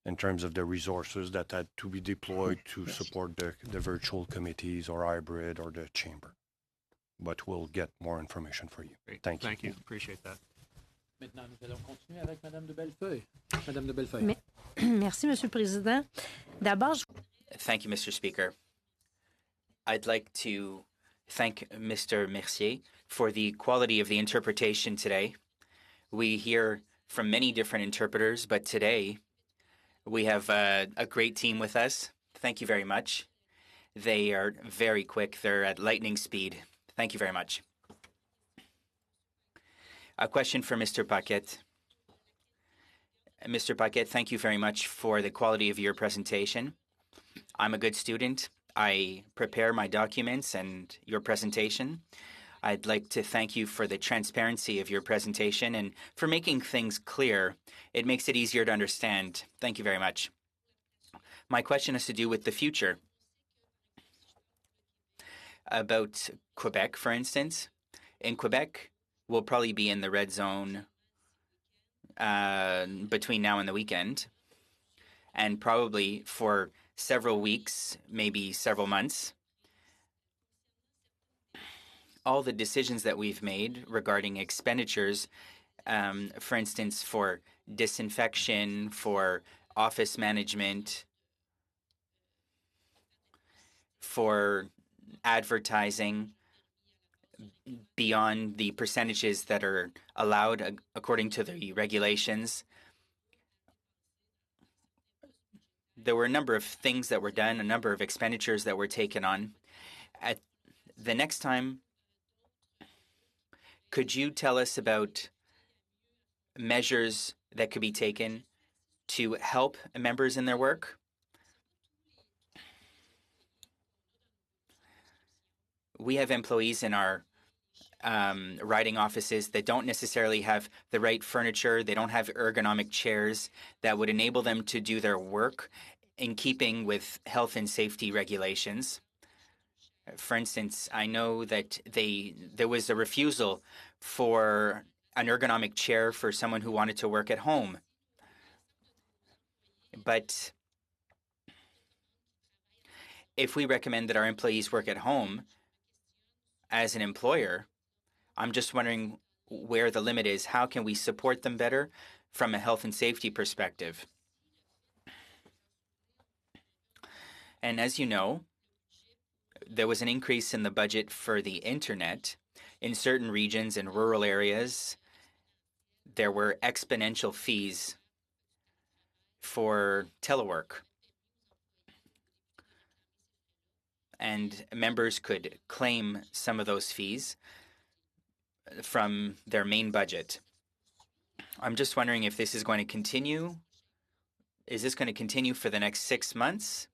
in terms of the resources that had to be deployed to support the virtual committees or hybrid or the chamber. But we'll get more information for you. Great. Thank you. Thank you. Appreciate that. Maintenant, nous allons continuer avec Madame de Bellefeuille. Madame de Bellefeuille. Merci, Monsieur le Président. D'abord, Thank you, Mr. Speaker. I'd like to thank Mr. Mercier for the quality of the interpretation today. We hear from many different interpreters, but today we have a great team with us. Thank you very much. They are very quick. They're at lightning speed. Thank you very much. A question for Mr. Paquette. Mr. Paquette, thank you very much for the quality of your presentation. I'm a good student. I prepare my documents and your presentation. I'd like to thank you for the transparency of your presentation and for making things clear. It makes it easier to understand. Thank you very much. My question has to do with the future. About Quebec, for instance. In Quebec, we'll probably be in the red zone between now and the weekend, and probably for several weeks, maybe several months. All the decisions that we've made regarding expenditures, for instance, for disinfection, for office management, for advertising, beyond the percentages that are allowed according to the regulations. There were a number of things that were done, a number of expenditures that were taken on. At the next time, could you tell us about measures that could be taken to help members in their work? We have employees in our writing offices that don't necessarily have the right furniture. They don't have ergonomic chairs that would enable them to do their work in keeping with health and safety regulations. For instance, I know that there was a refusal for an ergonomic chair for someone who wanted to work at home. But if we recommend that our employees work at home, as an employer, I'm just wondering where the limit is. How can we support them better from a health and safety perspective? And as you know, there was an increase in the budget for the internet. In certain regions and rural areas, there were exponential fees for telework. And members could claim some of those fees from their main budget. I'm just wondering if this is going to continue. Is this going to continue for the next 6 months?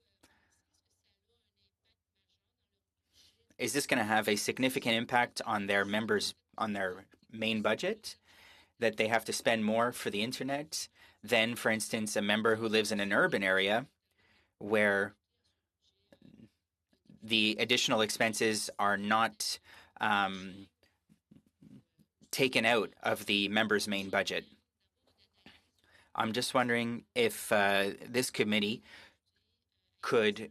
Is this going to have a significant impact on their members, on their main budget, that they have to spend more for the internet than, for instance, a member who lives in an urban area where the additional expenses are not taken out of the members' main budget. I'm just wondering if this committee could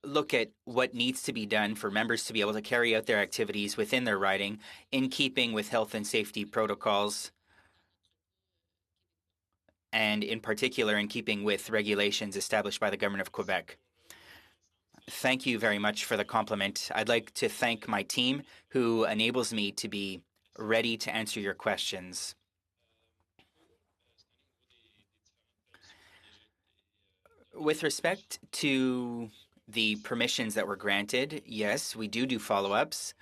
look at what needs to be done for members to be able to carry out their activities within their riding in keeping with health and safety protocols, and in particular in keeping with regulations established by the Government of Quebec. Thank you very much for the compliment. I'd like to thank my team who enables me to be ready to answer your questions. With respect to the permissions that were granted, yes, we do follow-ups.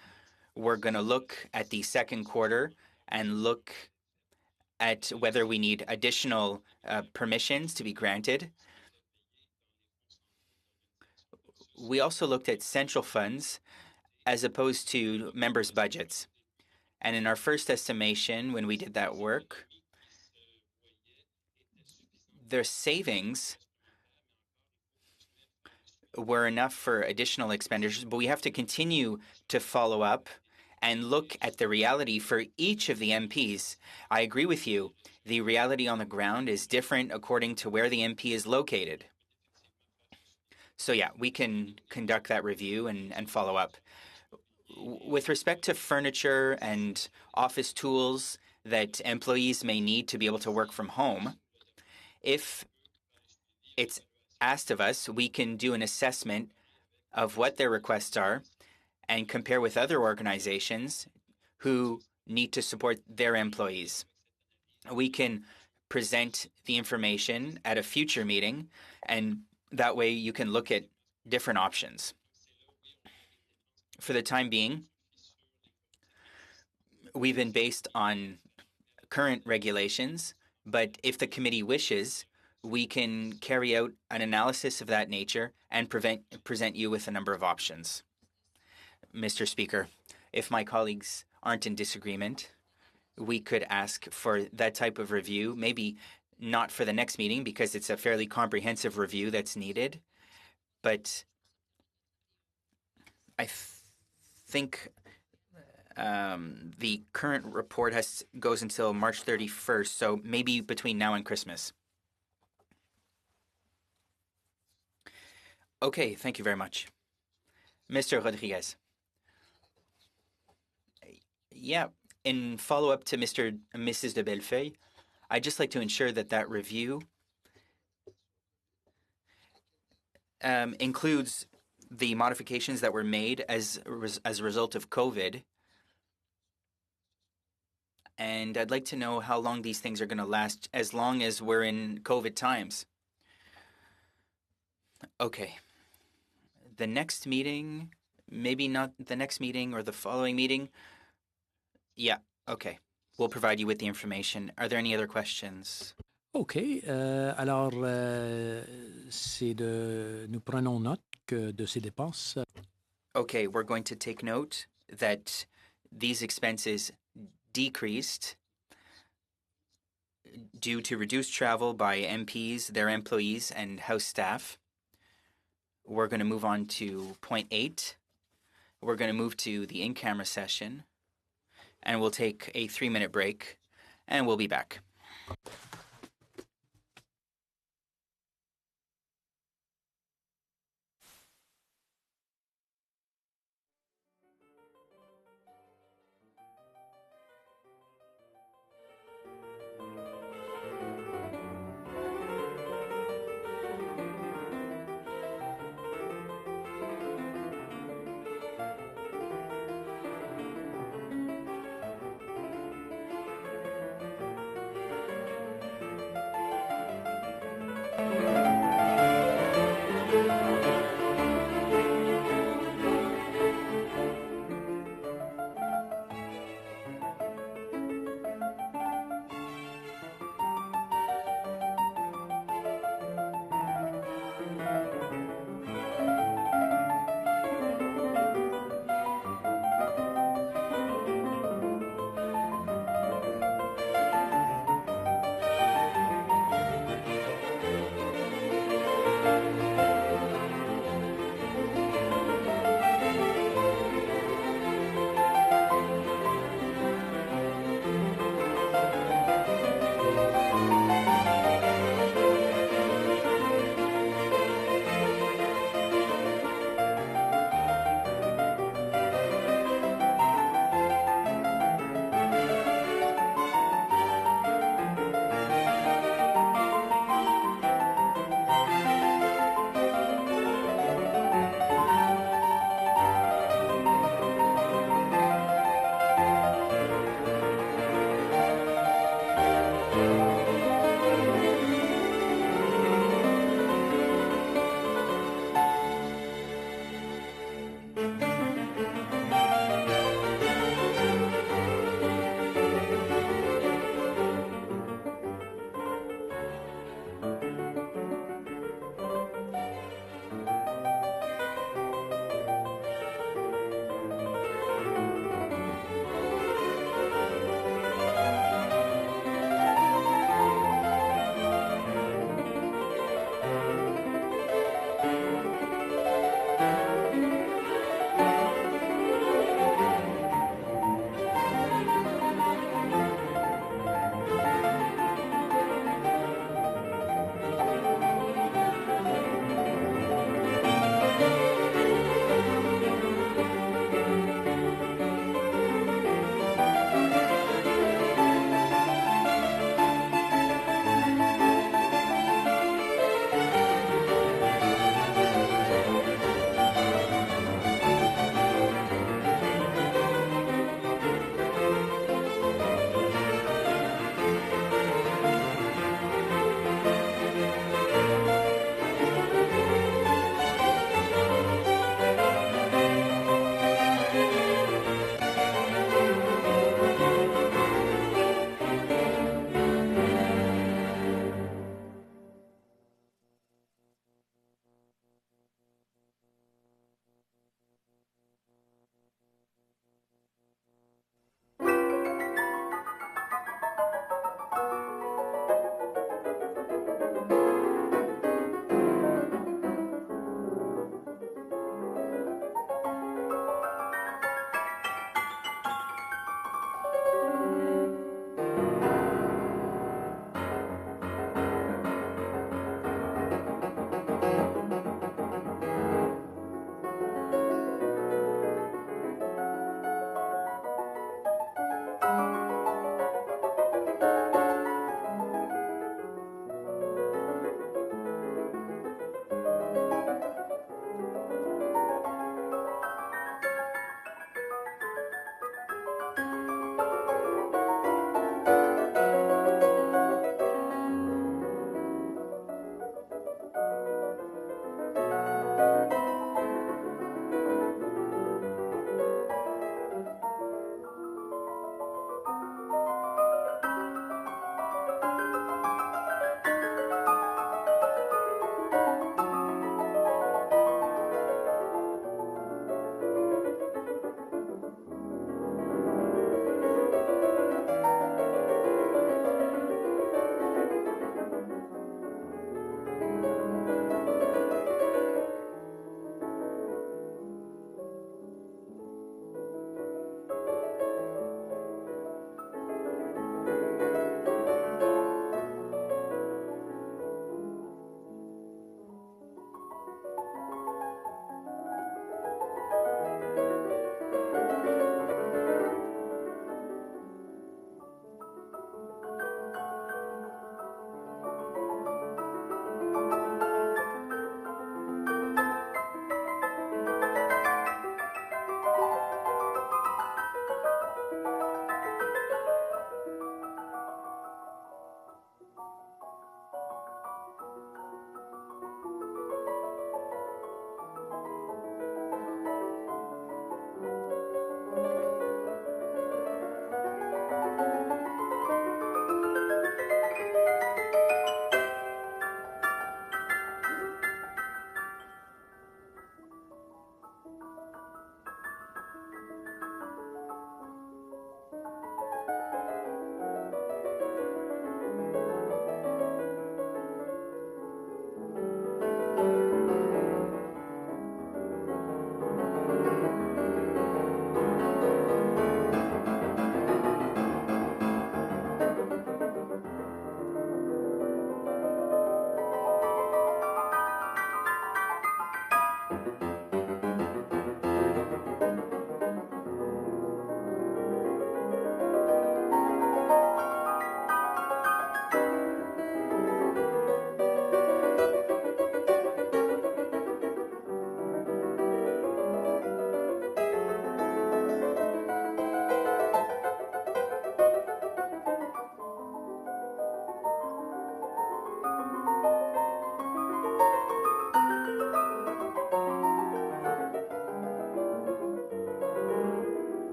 We're going to look at the second quarter and look at whether we need additional permissions to be granted. We also looked at central funds as opposed to members' budgets. And in our first estimation, when we did that work, their savings were enough for additional expenditures, but we have to continue to follow up and look at the reality for each of the MPs. I agree with you. The reality on the ground is different according to where the MP is located. So yeah, we can conduct that review and follow up. With respect to furniture and office tools that employees may need to be able to work from home, if it's asked of us, we can do an assessment of what their requests are and compare with other organizations who need to support their employees. We can present the information at a future meeting, and that way you can look at different options. For the time being, we've been based on current regulations, but if the committee wishes, we can carry out an analysis of that nature and present you with a number of options. Mr. Speaker, if my colleagues aren't in disagreement, we could ask for that type of review, maybe not for the next meeting because it's a fairly comprehensive review that's needed, but I think the current report goes until March 31st, so maybe between now and Christmas. Okay, thank you very much. Mr. Rodriguez. Yeah, in follow-up to Mrs. de Bellefeuille, I'd just like to ensure that that review includes the modifications that were made as a result of COVID. And I'd like to know how long these things are going to last as long as we're in COVID times. Okay. The next meeting, maybe not the next meeting or the following meeting. Yeah, okay. We'll provide you with the information. Are there any other questions? OK. Alors, nous prenons note de ces dépenses. Okay, we're going to take note that these expenses decreased due to reduced travel by MPs, their employees, and House staff. We're going to move on to point 8. We're going to move to the in-camera session, and we'll take a 3-minute break, and we'll be back.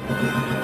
Thank you.